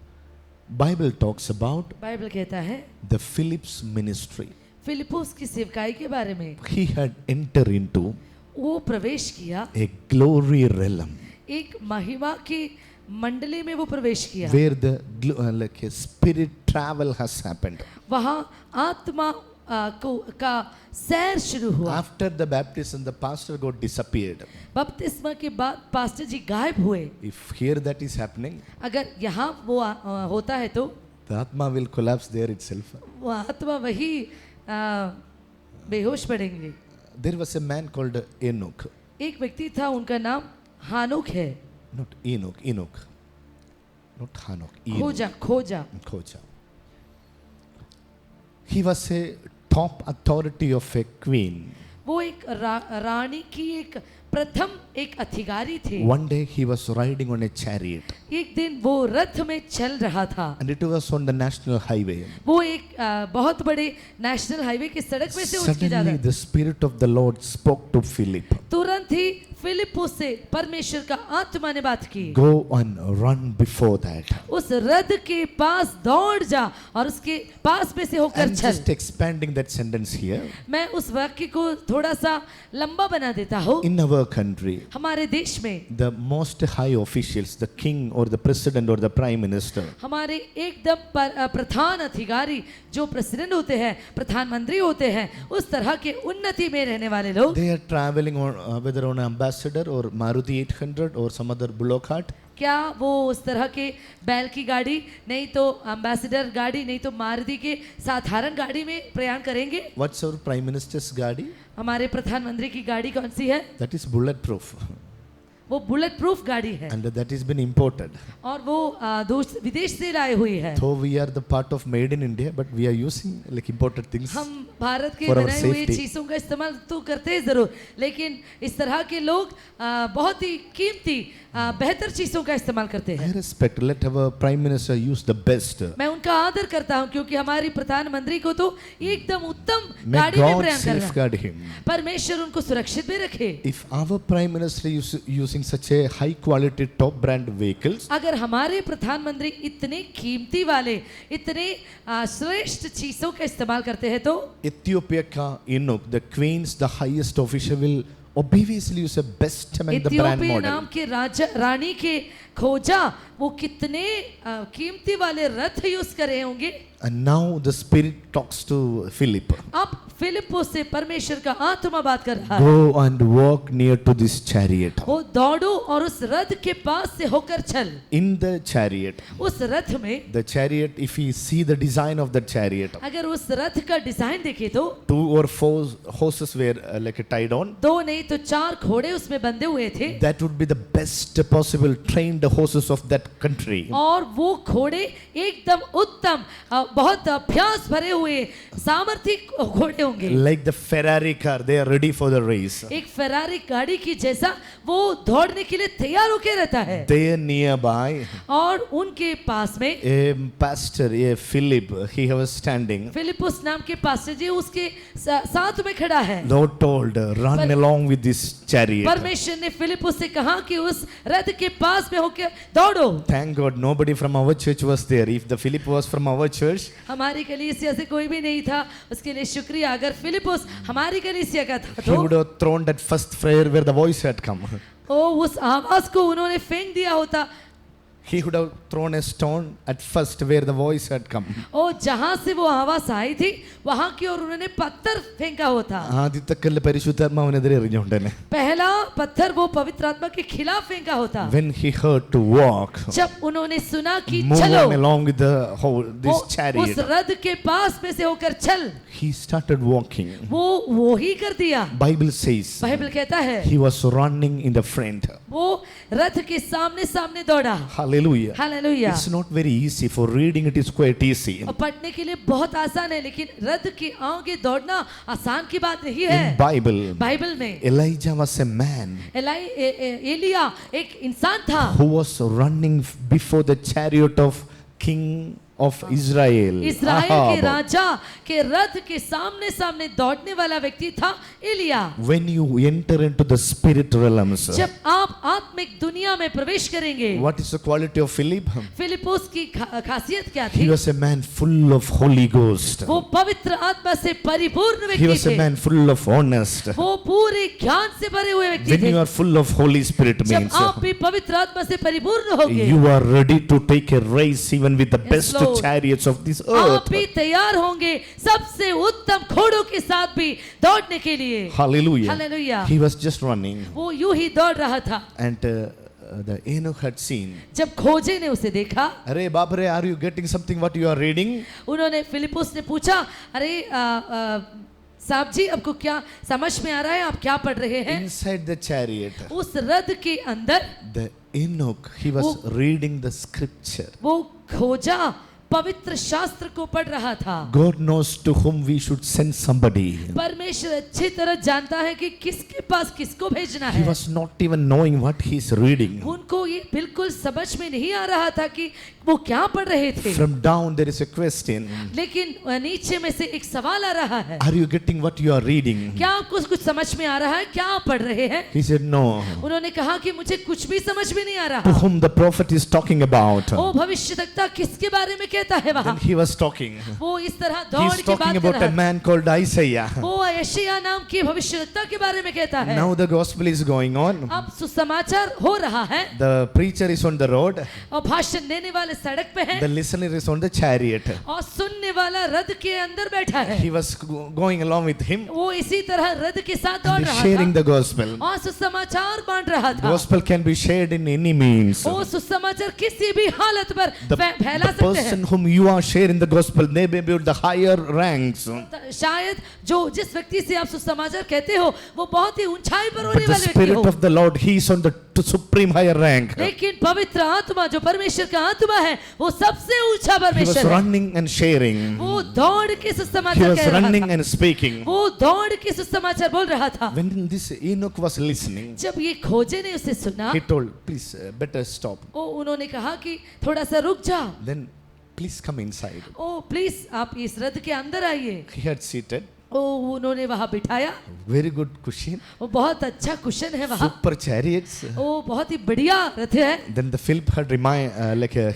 Bible talks about Bible कहता है the Philip's ministry. Philip की सेवकाई के बारे में। He had entered into वो प्रवेश किया a glory realm एक महिमा की मंडली में, वो प्रवेश किया where the like a spirit travel has happened. वहाँ आत्मा का सैर शुरू हुआ। After the baptism, the pastor got disappeared. बपतिस्मा के बाद पास्टर जी गायब हुए। If here that is happening, अगर यहाँ वो होता है तो the Atma will collapse there itself. वो आत्मा वही बेहोश पड़ेंगे। There was a man called Enoch. एक व्यक्ति था, उनका नाम हानुक है। Not Enoch, not Hanok. खोजा। Khoja. He was a top authority of a queen. वो एक रानी की एक प्रथम एक अधिकारी थे। One day he was riding on a chariot. एक दिन वो रथ में चल रहा था। And it was on the national highway. वो एक बहुत बड़े नेशनल हाईवे की सड़क में से उसकी जा रहा Suddenly the Spirit of the Lord spoke to Philip. तुरंत ही फिलिपुस से परमेश्वर का आत्मा ने बात की, Go and run before that. उस रथ के पास दौड़ जा और उसके पास में से होकर I'm चल। just expanding that sentence here. मैं उस वाक्य को थोड़ा सा लंबा बना देता हूँ। In our country, हमारे देश में the most high officials, the king or the president or the prime minister, हमारे एकदम प्रधान अधिकारी जो प्रेसिडेंट होते हैं, प्रधानमंत्री होते हैं, उस तरह के उन्नति में रहने वाले लोग they are traveling on whether on ambassador or Maruti 800 or some other bullock cart. क्या वो उस तरह के बैल की गाड़ी, नहीं तो एम्बेसडर गाड़ी, नहीं तो मारुति के साधारण गाड़ी में प्रयाण करेंगे? What's our prime minister's गाड़ी? हमारे प्रधानमंत्री की गाड़ी कौन सी है? That is bulletproof. वो बुलेट प्रूफ गाड़ी है And that has been imported. और वो विदेश से लाए हुई है। Though we are the part of made in India, but we are using like imported things. हम भारत के For our बनाए हुए safety. चीजों का इस्तेमाल तो करते हैं जरूर, लेकिन इस तरह के लोग बहुत ही कीमती बेहतर चीजों का इस्तेमाल करते हैं। I respect. Let our prime minister use the best. मैं उनका आदर करता हूं क्योंकि हमारी प्रधानमंत्री को तो एकदम उत्तम May गाड़ी में God प्रयाण करना। safeguard him. परमेश्वर उनको सुरक्षित भी रखे। If our prime minister is using such a high quality top brand vehicles, अगर हमारे प्रधानमंत्री इतने कीमती वाले, इतने श्रेष्ठ चीजों का इस्तेमाल करते हैं तो Ethiopia ka Enoch, the queen's the highest official, will obviously use the best among the brand Ethiopia model. नाम के राजा रानी के खोजा वो कितने कीमती वाले रथ यूज करे होंगे। And now the Spirit talks to Philip. अब फिलिप्पुस से परमेश्वर का आत्मा बात कर रहा है। Go and walk near to this chariot. वो दौड़ो और उस रथ के पास से होकर चल। In the chariot, उस रथ में, the chariot, if we see the design of the chariot, अगर उस रथ का डिजाइन देखे तो 2 or 4 horses were like tied on. 2 नहीं तो 4 घोड़े उसमें बंधे हुए थे। That would be the best possible trained horses of that country. और वो घोड़े एकदम उत्तम, बहुत अभ्यास भरे हुए सामर्थी घोड़े होंगे। Like the Ferrari car, they are ready for the race. एक फेरारी गाड़ी की जैसा वो दौड़ने के लिए तैयार होके रहता है। There nearby, और उनके पास में a pastor, a Philip, he was standing. फिलिप्पुस नाम के पास्टर जी उसके साथ में खड़ा है। Lord told, run along with this chariot. परमेश्वर ने फिलिप्पुस से कहा कि उस रथ के पास में होकर दौड़ो। Thank God, nobody from our church was there. If the Philip was from our church, हमारी कलीसिया से कोई भी नहीं था, उसके लिए शुक्रिया। अगर फिलिप्पुस हमारी कलीसिया का था he would तो have thrown that first fire where the voice had come. उस आवाज को उन्होंने फेंक दिया होता। He would have thrown a stone at first where the voice had come. और जहां से वो आवाज आई थी वहां की ओर उन्होंने पत्थर फेंका होता। ആദ്യത്തെ കല്ല് പരിശുദ്ധാത്മാവിനെതിരെ എറിഞ്ഞുകൊണ്ടേനെ. पहला पत्थर वो पवित्र आत्मा के खिलाफ फेंका होता। When he heard to walk, जब उन्होंने सुना कि move चलो on along with the whole this उस chariot, रथ के पास में से होकर चल, he started walking. वो ही कर दिया। Bible says बाइबल कहता है he was running in the front. वो रथ के सामने सामने दौड़ा। Hallelujah. Hallelujah. It's not very easy. For reading it is quite easy. और पढ़ने के लिए बहुत आसान है, लेकिन रथ के आगे दौड़ना आसान की बात नहीं In है। Bible, बाइबल में Elijah was a man एलिया एक इंसान था who was running before the chariot of King of Israel. इस्राएल के Ahab. राजा के रथ के सामने सामने दौड़ने वाला व्यक्ति था Elia. When you enter into the spirit realms, जब आप आत्मिक दुनिया में प्रवेश करेंगे, what is the quality of Philip? फिलिप्पुस की खासियत क्या He थी? was a man full of Holy Ghost. वो पवित्र आत्मा से परिपूर्ण He व्यक्ति was a थे। man full of honest. वो पूरे ज्ञान से भरे हुए व्यक्ति When थे। you are full of Holy Spirit जब means आप भी पवित्र आत्मा से परिपूर्ण होगे, you are ready to take a race even with the best Lord. chariots of this आप earth. भी तैयार होंगे सबसे उत्तम घोड़ों के साथ भी दौड़ने के लिए। Hallelujah. Hallelujah. He was just running. वो यूं ही दौड़ रहा था। And the Enoch had seen. जब खोजे ने उसे देखा, Arey baap re, are you getting something what you are reading? उन्होंने फिलिप्पुस ने पूछा, अरे साहब जी आपको क्या समझ में आ रहा है, आप क्या पढ़ रहे हैं? Inside the chariot, उस रथ के अंदर the Enoch, he was reading the scripture. वो खोजा पवित्र शास्त्र को पढ़ रहा था। God knows to whom we should send somebody. परमेश्वर अच्छी तरह जानता है कि किसके पास किसको भेजना He है। was not even knowing what he is reading. उनको ये बिल्कुल समझ में नहीं आ रहा था कि वो क्या पढ़ रहे थे। From down there is a question. लेकिन नीचे में से एक सवाल आ रहा है, Are you getting what you are reading? क्या आपको कुछ समझ में आ रहा है, क्या आप पढ़ रहे हैं? He said no. उन्होंने कहा कि मुझे कुछ भी समझ में नहीं आ To रहा। whom the prophet is talking about. वो भविष्यद्वक्ता किसके बारे में कहता है वहाँ? Then he was talking. वो इस तरह He दौड़ is के talking बात कर about रहा a है। man called Isaiah. वो यशायाह नाम के भविष्यद्वक्ता के बारे में कहता है। Now the gospel is going on. अब सुसमाचार हो रहा है The preacher is on the road. और भाषण देने वाले सड़क पे The है listener is on the chariot. और सुनने वाला रथ के अंदर बैठा है। He was going along with him वो इसी तरह रथ के साथ दौड़ and रहा sharing था the gospel. और सुसमाचार बांट रहा था। Gospel can be shared in any means. वो सुसमाचार किसी भी हालत पर The फैला सकते person हैं। whom you are sharing the gospel, they may be at the higher ranks. शायद जो जिस व्यक्ति से आप सुसमाचार कहते हो वो बहुत ही ऊंचाई पर But होने the वाले व्यक्ति Spirit हो, of the Lord, He is on the supreme higher rank. लेकिन पवित्र आत्मा जो परमेश्वर का आत्मा है वो सबसे ऊंचा He was परमेश्वर है। running and sharing. वो दौड़ के He सुसमाचार was कह रहा running था। and speaking. वो दौड़ के सुसमाचार बोल रहा था। When this Enoch was listening, जब ये खोजे ने उसे सुना, he told, please, better stop. ओ उन्होंने कहा कि थोड़ा सा रुक जा, Then, please come inside. Oh please आप इस रथ के अंदर आइए। He had seated. ओ उन्होंने वहां बिठाया, Very good cushion. वो बहुत अच्छा कुशन है वहां, Super chariots. ओ बहुत ही बढ़िया रथ है। Then the Philip had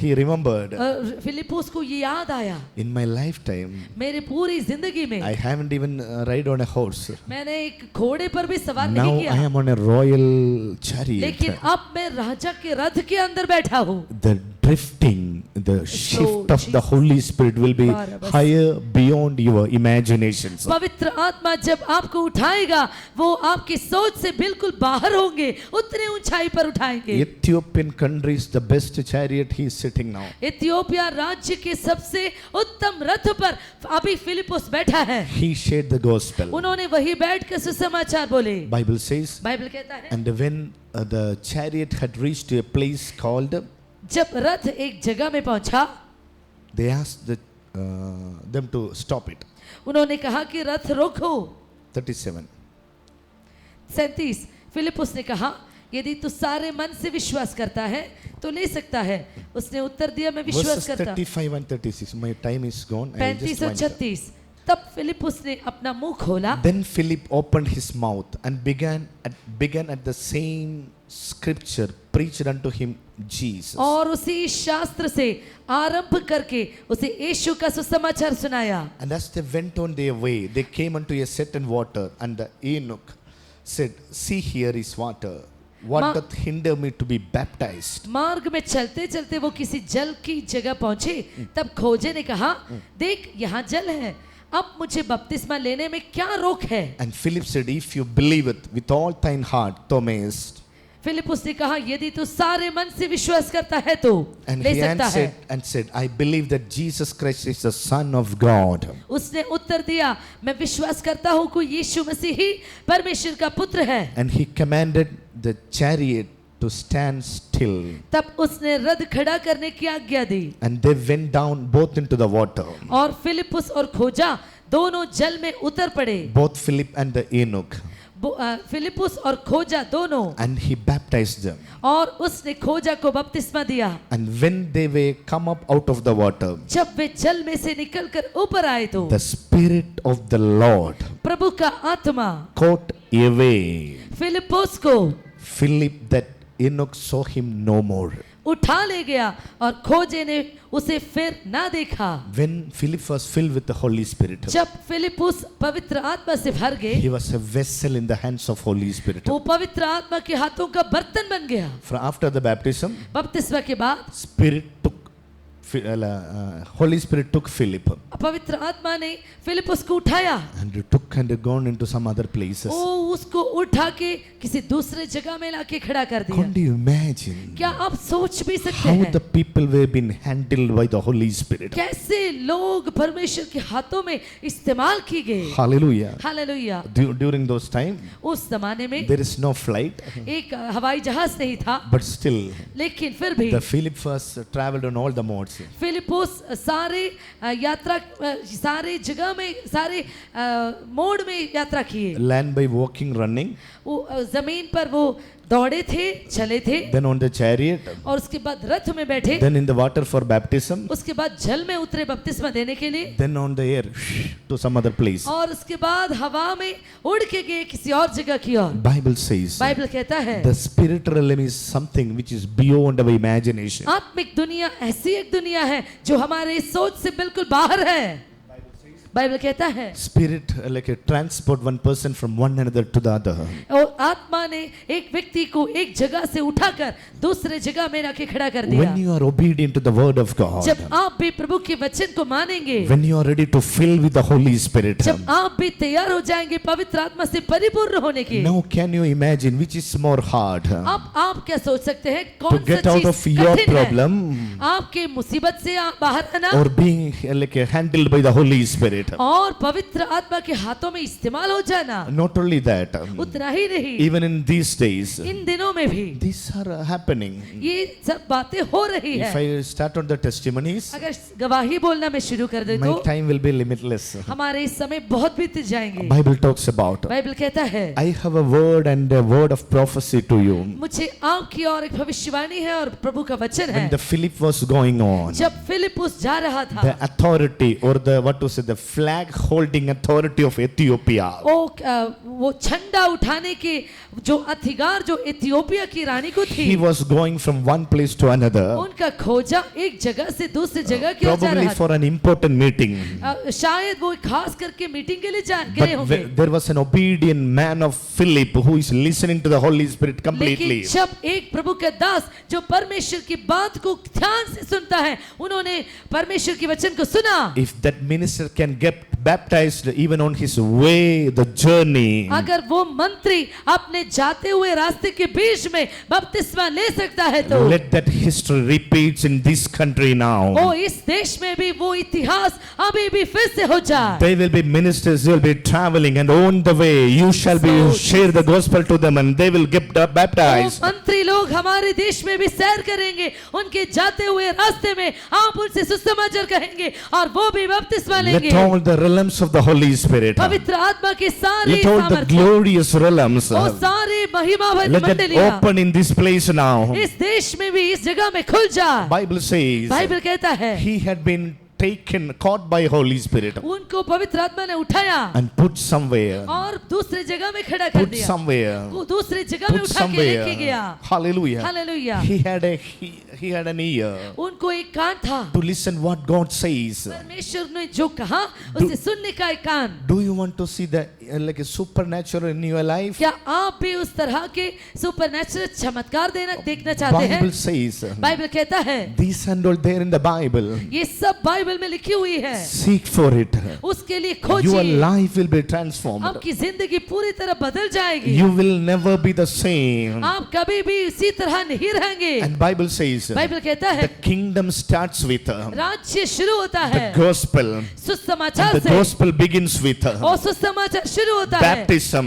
he remembered, फिलिप्पुस को ये याद आया, in my lifetime, मेरे पूरी जिंदगी में I haven't even ride on a horse. मैंने एक घोड़े पर भी सवार Now नहीं I किया, am on a royal chariot. लेकिन अब मैं राजा के रथ के अंदर बैठा हूँ। The drifting, the shift of the Holy Spirit will be Barabbas. higher beyond your imaginations. पवित्र आत्मा जब आपको उठाएगा वो आपकी सोच से बिल्कुल बाहर होंगे, उतने ऊंचाई पर उठाएंगे। Ethiopian country is the best chariot he is sitting now. Ethiopia राज्य के सबसे उत्तम रथ पर अभी फिलिपुस बैठा है। He shared the gospel. उन्होंने वही बैठ कर सुसमाचार बोले। Bible says, बाइबल कहता है and when the chariot had reached a place called, जब रथ एक जगह में पहुंचा, they asked them to stop it. उन्होंने कहा कि रथ रोको। 37. 37 फिलिपुस ने कहा यदि तू सारे मन से विश्वास करता है तो ले सकता है। उसने उत्तर दिया मैं विश्वास Verses करता। 35 and 36. My time is gone. I will 35 just और wind up. 36 तब फिलिपुस ने अपना मुंह खोला। Then Philip opened his mouth and began at the same scripture preached unto him Jesus. और उसी शास्त्र से आरंभ करके उसे यीशु का सुसमाचार सुनाया। And as they went on their way, they came unto a certain water, and the eunuch said, See, here is water. What doth hinder me to be baptized? मार्ग में चलते चलते वो किसी जल की जगह पहुंचे। तब खोजे ने कहा देख यहाँ जल है, अब मुझे बपतिस्मा लेने में क्या रोक है। And Philip said, If you believe it with all thine heart, thou mayest. Philip ने कहा यदि तू सारे मन से विश्वास करता है तो And ले he सकता है। answered and said, I believe that Jesus Christ is the Son of God. उसने उत्तर दिया मैं विश्वास करता हूँ कि यीशु मसीह ही परमेश्वर का पुत्र है। And he commanded the chariot to stand still. तब उसने रथ खड़ा करने की आज्ञा दी। And they went down both into the water, और फिलिपुस और खोजा दोनों जल में उतर पड़े। both Philip and the eunuch. Philip और खोजा दोनों। And he baptized them. और उसने खोजा को बपतिस्मा दिया। And when they were come up out of the water, जब वे जल में से निकलकर ऊपर आए तो the Spirit of the Lord प्रभु का आत्मा caught away फिलिपुस को Philip, that eunuch saw him no more. उठा ले गया और खोजे ने उसे फिर ना देखा। When Philip was filled with the Holy Spirit, जब फिलिपुस पवित्र आत्मा से भर गए he was a vessel in the hands of Holy Spirit. वो पवित्र आत्मा के हाथों का बर्तन बन गया। After the baptism, बपतिस्मा के बाद Holy Spirit took Philip पवित्र आत्मा ने फिलिपुस को उठाया। and took and gone into some other places. वो उसको उठा के किसी दूसरे जगह में लाके खड़ा कर दिया। Can't you imagine क्या आप सोच भी सकते how हैं the people were being handled by the Holy Spirit? कैसे लोग परमेश्वर के हाथों में इस्तेमाल की गए। Hallelujah. Hallelujah. During those time, उस जमाने में there is no flight, एक हवाई जहाज नहीं था, but still लेकिन फिर भी the Philip was traveled on all the modes. Philip सारे यात्रा सारे जगह में सारे मोड में यात्रा किए। Land by walking, running, वो जमीन पर वो दौड़े थे, चले थे, then on the chariot, और उसके बाद रथ में बैठे, then in the water for baptism, उसके बाद जल में उतरे बपतिस्मा देने के लिए, then on the air to some other place. और उसके बाद हवा में उड़ के गए किसी और जगह की ओर। Bible says बाइबल कहता है the spiritual realm is something which is beyond our imagination. आत्मिक दुनिया ऐसी एक दुनिया है जो हमारे सोच से बिल्कुल बाहर है। बाइबल कहता है Spirit like a transport one person from one another to the other. और आत्मा ने एक व्यक्ति को एक जगह से उठाकर दूसरे जगह में रखे खड़ा कर दिया। When you are obedient to the word of God, जब आप भी प्रभु के वचन को मानेंगे, when you are ready to fill with the Holy Spirit, जब आप भी तैयार हो जाएंगे पवित्र आत्मा से परिपूर्ण होने के। now can you imagine which is more hard? अब आप क्या सोच सकते हैं To कौन सा get out चीज of your कठिन है? problem आपके मुसीबत से आप बाहर आना or being like handled by the Holy Spirit? और पवित्र आत्मा के हाथों में इस्तेमाल हो जाना। Not only that, उतना ही नहीं, even in these days, इन दिनों में भी these are happening. ये सब बातें हो रही If है। I start on the testimonies, अगर गवाही बोलना मैं शुरू कर दे my तो time will be limitless. हमारे इस समय बहुत बीत जाएंगे। Bible talks about, बाइबल कहता है I have a word and a word of prophecy to you. मुझे आपकी और एक भविष्यवाणी है और प्रभु का वचन है। When the Philip was going on, जब फिलिपुस जा रहा था the authority or the what to say, the flag holding authority of Ethiopia. वो झंडा उठाने के जो अधिकार जो इथियोपिया की रानी को थी, He was going from one place to another, उनका खोजा एक जगह से दूसरी जगह किया जा probably रहा for an important meeting. था। शायद वो खास करके मीटिंग के लिए गए But होंगे। there was an obedient man of Philip who is listening to the Holy Spirit completely. लेकिन जब एक प्रभु का दास जो परमेश्वर की बात को ध्यान से सुनता है, उन्होंने परमेश्वर की वचन को सुना। If that minister can get baptized even on his way, the journey, अगर वो मंत्री अपने जाते हुए रास्ते के बीच में बपतिस्मा ले सकता है तो let that history repeats in this country now. वो इस देश में भी वो इतिहास अभी भी फिर से हो जाए। They will be ministers, they will be traveling, and on the way you shall be So- share the gospel to them, and they will get वो baptized. मंत्री लोग हमारे देश में भी सैर करेंगे, उनके जाते हुए रास्ते में आप उनसे सुसमाचार कहेंगे और वो भी बपतिस्मा Let लेंगे। all the realms of the Holy Spirit, पवित्र आत्मा के सारे let all the सामर्थ्य, glorious realms, वो सारे महिमा भरी let that मंडलियां open in this place now. इस देश में भी इस जगह में खुल जाए। Bible says बाइबल कहता है he had been taken, caught by Holy Spirit, उनको पवित्र आत्मा ने उठाया and put somewhere, और दूसरी जगह में खड़ा कर put दिया, somewhere, वो दूसरी जगह में put उठा के लेके somewhere. गया। Hallelujah. Hallelujah. He had an ear उनको एक कान था, to listen what God says. परमेश्वर ने जो कहा उसे सुनने का एक कान। Do you want to see the like a supernatural in your life? क्या आप भी उस तरह के सुपरनैचुरल चमत्कार देखना चाहते हैं? Bible says बाइबल कहता है these and all there in the Bible. ये सब बाइबल में लिखी हुई है, Seek for it. उसके लिए Your खोजिए, life will be transformed. आपकी जिंदगी पूरी तरह बदल जाएगी, You will never be the same. आप कभी भी इसी तरह नहीं रहेंगे। And Bible says बाइबल कहता the है kingdom starts with राज्य शुरू होता है the gospel. सुसमाचार And the से, gospel begins with और सुसमाचार शुरू होता है baptism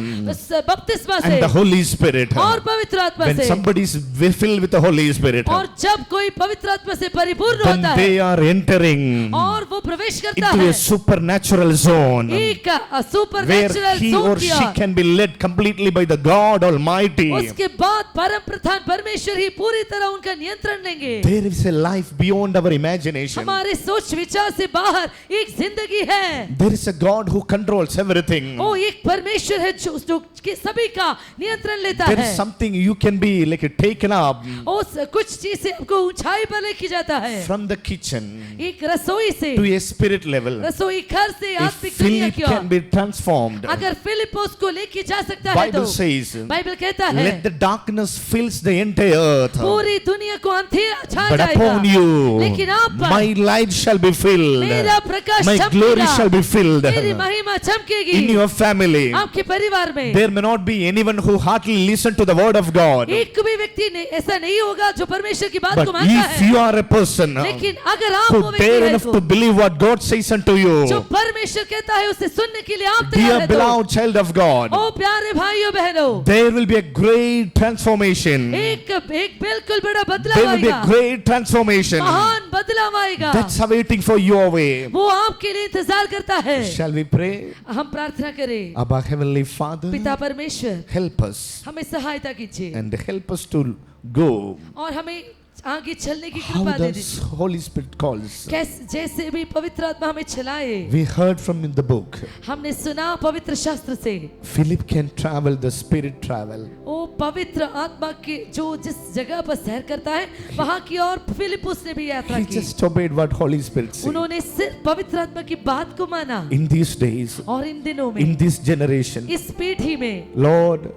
बपतिस्मा and से the Holy Spirit. और पवित्र आत्मा When से। somebody is filled with the Holy Spirit, और जब कोई पवित्र आत्मा से परिपूर्ण then होता है they are entering और वो प्रवेश करता into है a supernatural zone एक where supernatural he zone or की she ओर। can be led completely by the God Almighty. उसके बाद परम प्रधान परमेश्वर ही पूरी तरह उनका नियंत्रण लेंगे। There is a life beyond our imagination. हमारे सोच विचार से बाहर एक जिंदगी है। There is a God who controls everything. वो एक परमेश्वर है जो कि सभी का नियंत्रण लेता There is है। something you can be like taken up उस कुछ चीज से आपको ऊंचाई पर लेके जाता है, from the kitchen एक रसोई से, to a spirit level. रसोई घर से If आत्मिक दुनिया Philip की can ओर। be transformed, अगर फिलिपोस को लेके जा सकता है तो Bible says, बाइबल कहता है let the darkness fills the entire earth. पूरी दुनिया को अंधेरा छा But जाएगा, upon you, लेकिन आप पर my light shall be filled. मेरा प्रकाश My glory चमकेगा, shall be filled. मेरी महिमा चमकेगी In your family, आपके परिवार में। there may not be anyone who heartily listen to the word of God. एक भी व्यक्ति ने ऐसा नहीं होगा जो परमेश्वर की बात But को मानता if है, you are a person लेकिन अगर आप who वो dare व्यक्ति enough हैं to believe what God says unto you, जो परमेश्वर कहता है उसे सुनने के लिए आप तैयार dear हैं तो, beloved child of God, ओ प्यारे भाइयों बहनों, there will be a great transformation. एक बिल्कुल बड़ा There बदलाव will be a आएगा, great transformation महान बदलाव आएगा, that's awaiting for your way. वो आपके लिए इंतजार करता है। Shall we pray? हम प्रार्थना करें। Abba Heavenly Father, पिता परमेश्वर help us हमें सहायता कीजिए and help us to go और हमें आगे चलने की how कृपा दे the दीजिए। Holy Spirit calls. जैसे भी पवित्र आत्मा हमें चलाए। We heard from in the book, हमने सुना पवित्र शास्त्र से Philip can travel, the Spirit travel. वो पवित्र आत्मा के जो जिस जगह पर सैर करता है वहां की और फिलिपुस ने भी यात्रा He की। just obeyed what Holy Spirit said. उन्होंने सिर्फ पवित्र आत्मा की बात को माना In these days, और इन दिनों में in this generation, इस पीढ़ी में Lord,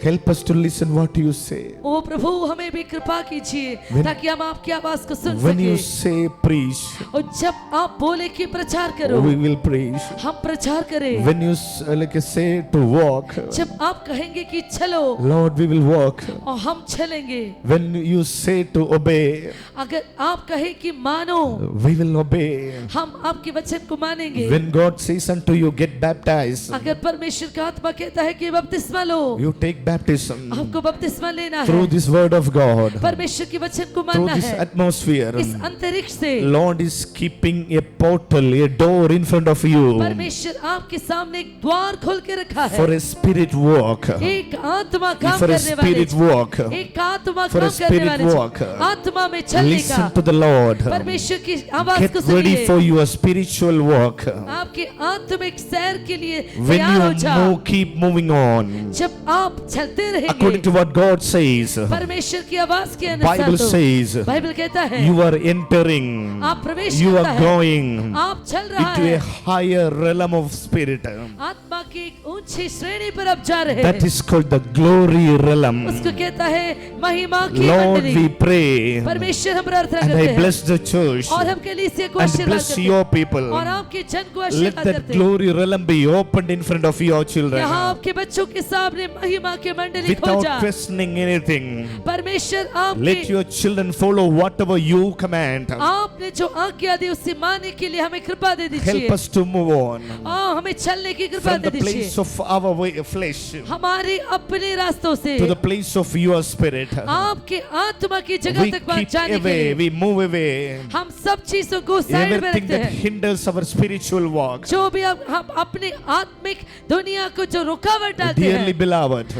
help us to listen what you say. ओ प्रभु हमें भी कृपा कीजिए When- ताकि हम आपकी आवाज को सुन When you सके say preach, और जब आप बोले कि प्रचार करो we will preach. हम प्रचार करें। When you say to walk, जब आप कहेंगे कि चलो Lord, we will walk. और हम चलेंगे। When you say to obey, अगर आप कहे कि मानो we will obey. हम आपके वचन को मानेंगे। When God says unto you, get baptized, अगर परमेश्वर का आत्मा कहता है कि बपतिस्मा लो you take baptism आपको बपतिस्मा लेना है, through this word of God, परमेश्वर के वचन को through मानना this है, atmosphere. इस अंतरिक्ष से Lord is keeping a portal, a door in front of you परमेश्वर आपके सामने एक द्वार खोल के रखा for है, a spirit walk, एक आत्मा काम for a करने वाले, spirit walk. एक आत्मा For a काम करने spirit वाले, walk. आत्मा में चलने Listen का, to the Lord. परमेश्वर की आवाज Get को ready सुनिए, for your spiritual walk. आपके आत्मिक सैर के लिए When तैयार हो you जाओ। move, keep moving on. जब आप चलते According रहेंगे to what God says, परमेश्वर की आवाज के अनुसार, Bible तो says, बाइबल कहता है you are entering, आप प्रवेश you करता are है, going आप चल रहा into a है, higher realm of spirit. आत्मा की एक ऊंची श्रेणी पर आप जा रहे That हैं, is called the glory realm. उसको कहता है महिमा की Lord, मंडली। we pray परमेश्वर हम प्रार्थना and करते I हैं bless the church और हम कलीसिया को and आशीर्वाद bless करते your हैं people. और आपके जन को Let आशीर्वाद that करते हैं। glory realm be opened in front of your children यहाँ आपके बच्चों के सामने महिमा के मंडली खो without जा। questioning anything. परमेश्वर Let आपके your children follow whatever you command. आपने जो आज्ञा दी उससे मानने के लिए हमें कृपा दे Help दीजिए, us to move on हमें चलने की कृपा from दे the दीजिए, place of our flesh हमारे अपने रास्तों से to the place of your spirit. आपके आत्मा की जगह We तक keep जाने के away, लिए we move away हम सब चीजों को साइड में everything रखते that हैं, hinders our spiritual walk. जो भी हम अपने आत्मिक दुनिया को जो रुकावट डालते Dearly हैं, beloved,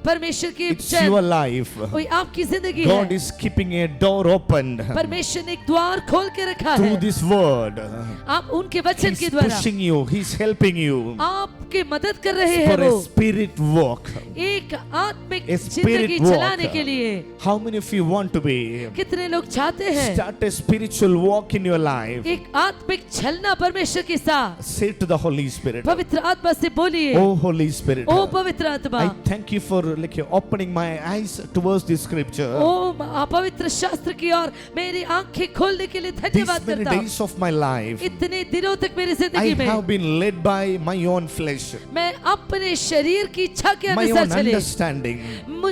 परमेश्वर की it's your life. वही आपकी जिंदगी God है, is keeping a door opened परमेश्वर ने एक द्वार खोल के रखा through है, this word. आप उनके वचन He's के द्वारा pushing you, He's helping you आपकी मदद कर रहे हैं, for a वो spirit walk. एक आत्मिक A spirit जिंदगी walk. चलाने के लिए। How many of you want to be? कितने लोग चाहते हैं Start a spiritual walk in your life. एक आत्मिक चलना परमेश्वर के साथ? Say to the Holy Spirit, पवित्र आत्मा से बोलिए, Oh Holy Spirit, ओ पवित्र आत्मा, I thank you for opening my eyes towards this scripture. ओ पवित्र शास्त्र की ओर मेरी आंखें खोलने के लिए These धन्यवाद many करता हूँ। days of my life, इतने दिनों तक मेरी I जिंदगी में have been led by my own flesh, मैं अपने शरीर की इच्छा के my अनुसार own चले, understanding.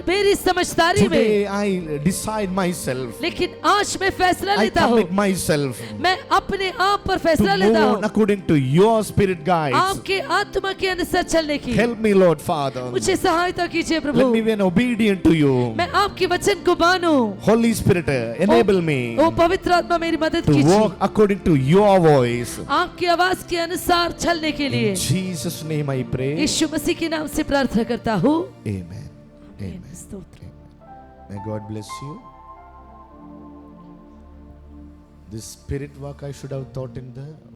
मेरी समझदारी में, Today I decide myself लेकिन आज मैं फैसला I लेता हूँ, commit myself मैं अपने आप पर to फैसला move लेता on हूँ according to your spirit guides. आपके आत्मा के अनुसार चलने की। Help me, Lord Father. मुझे सहायता कीजिए Let Prabhu, me be an obedient to you. मैं आपके वचन को मानूं। Holy Spirit, enable me ओ पवित्र आत्मा मेरी मदद to कीजिए walk according to your voice. आपकी आवाज के अनुसार चलने के लिए। In Jesus' name I pray. यीशु मसीह के नाम से प्रार्थना करता हूँ, Amen. Amen. स्तोत्र। May God bless you. This spirit walk I should have taught in the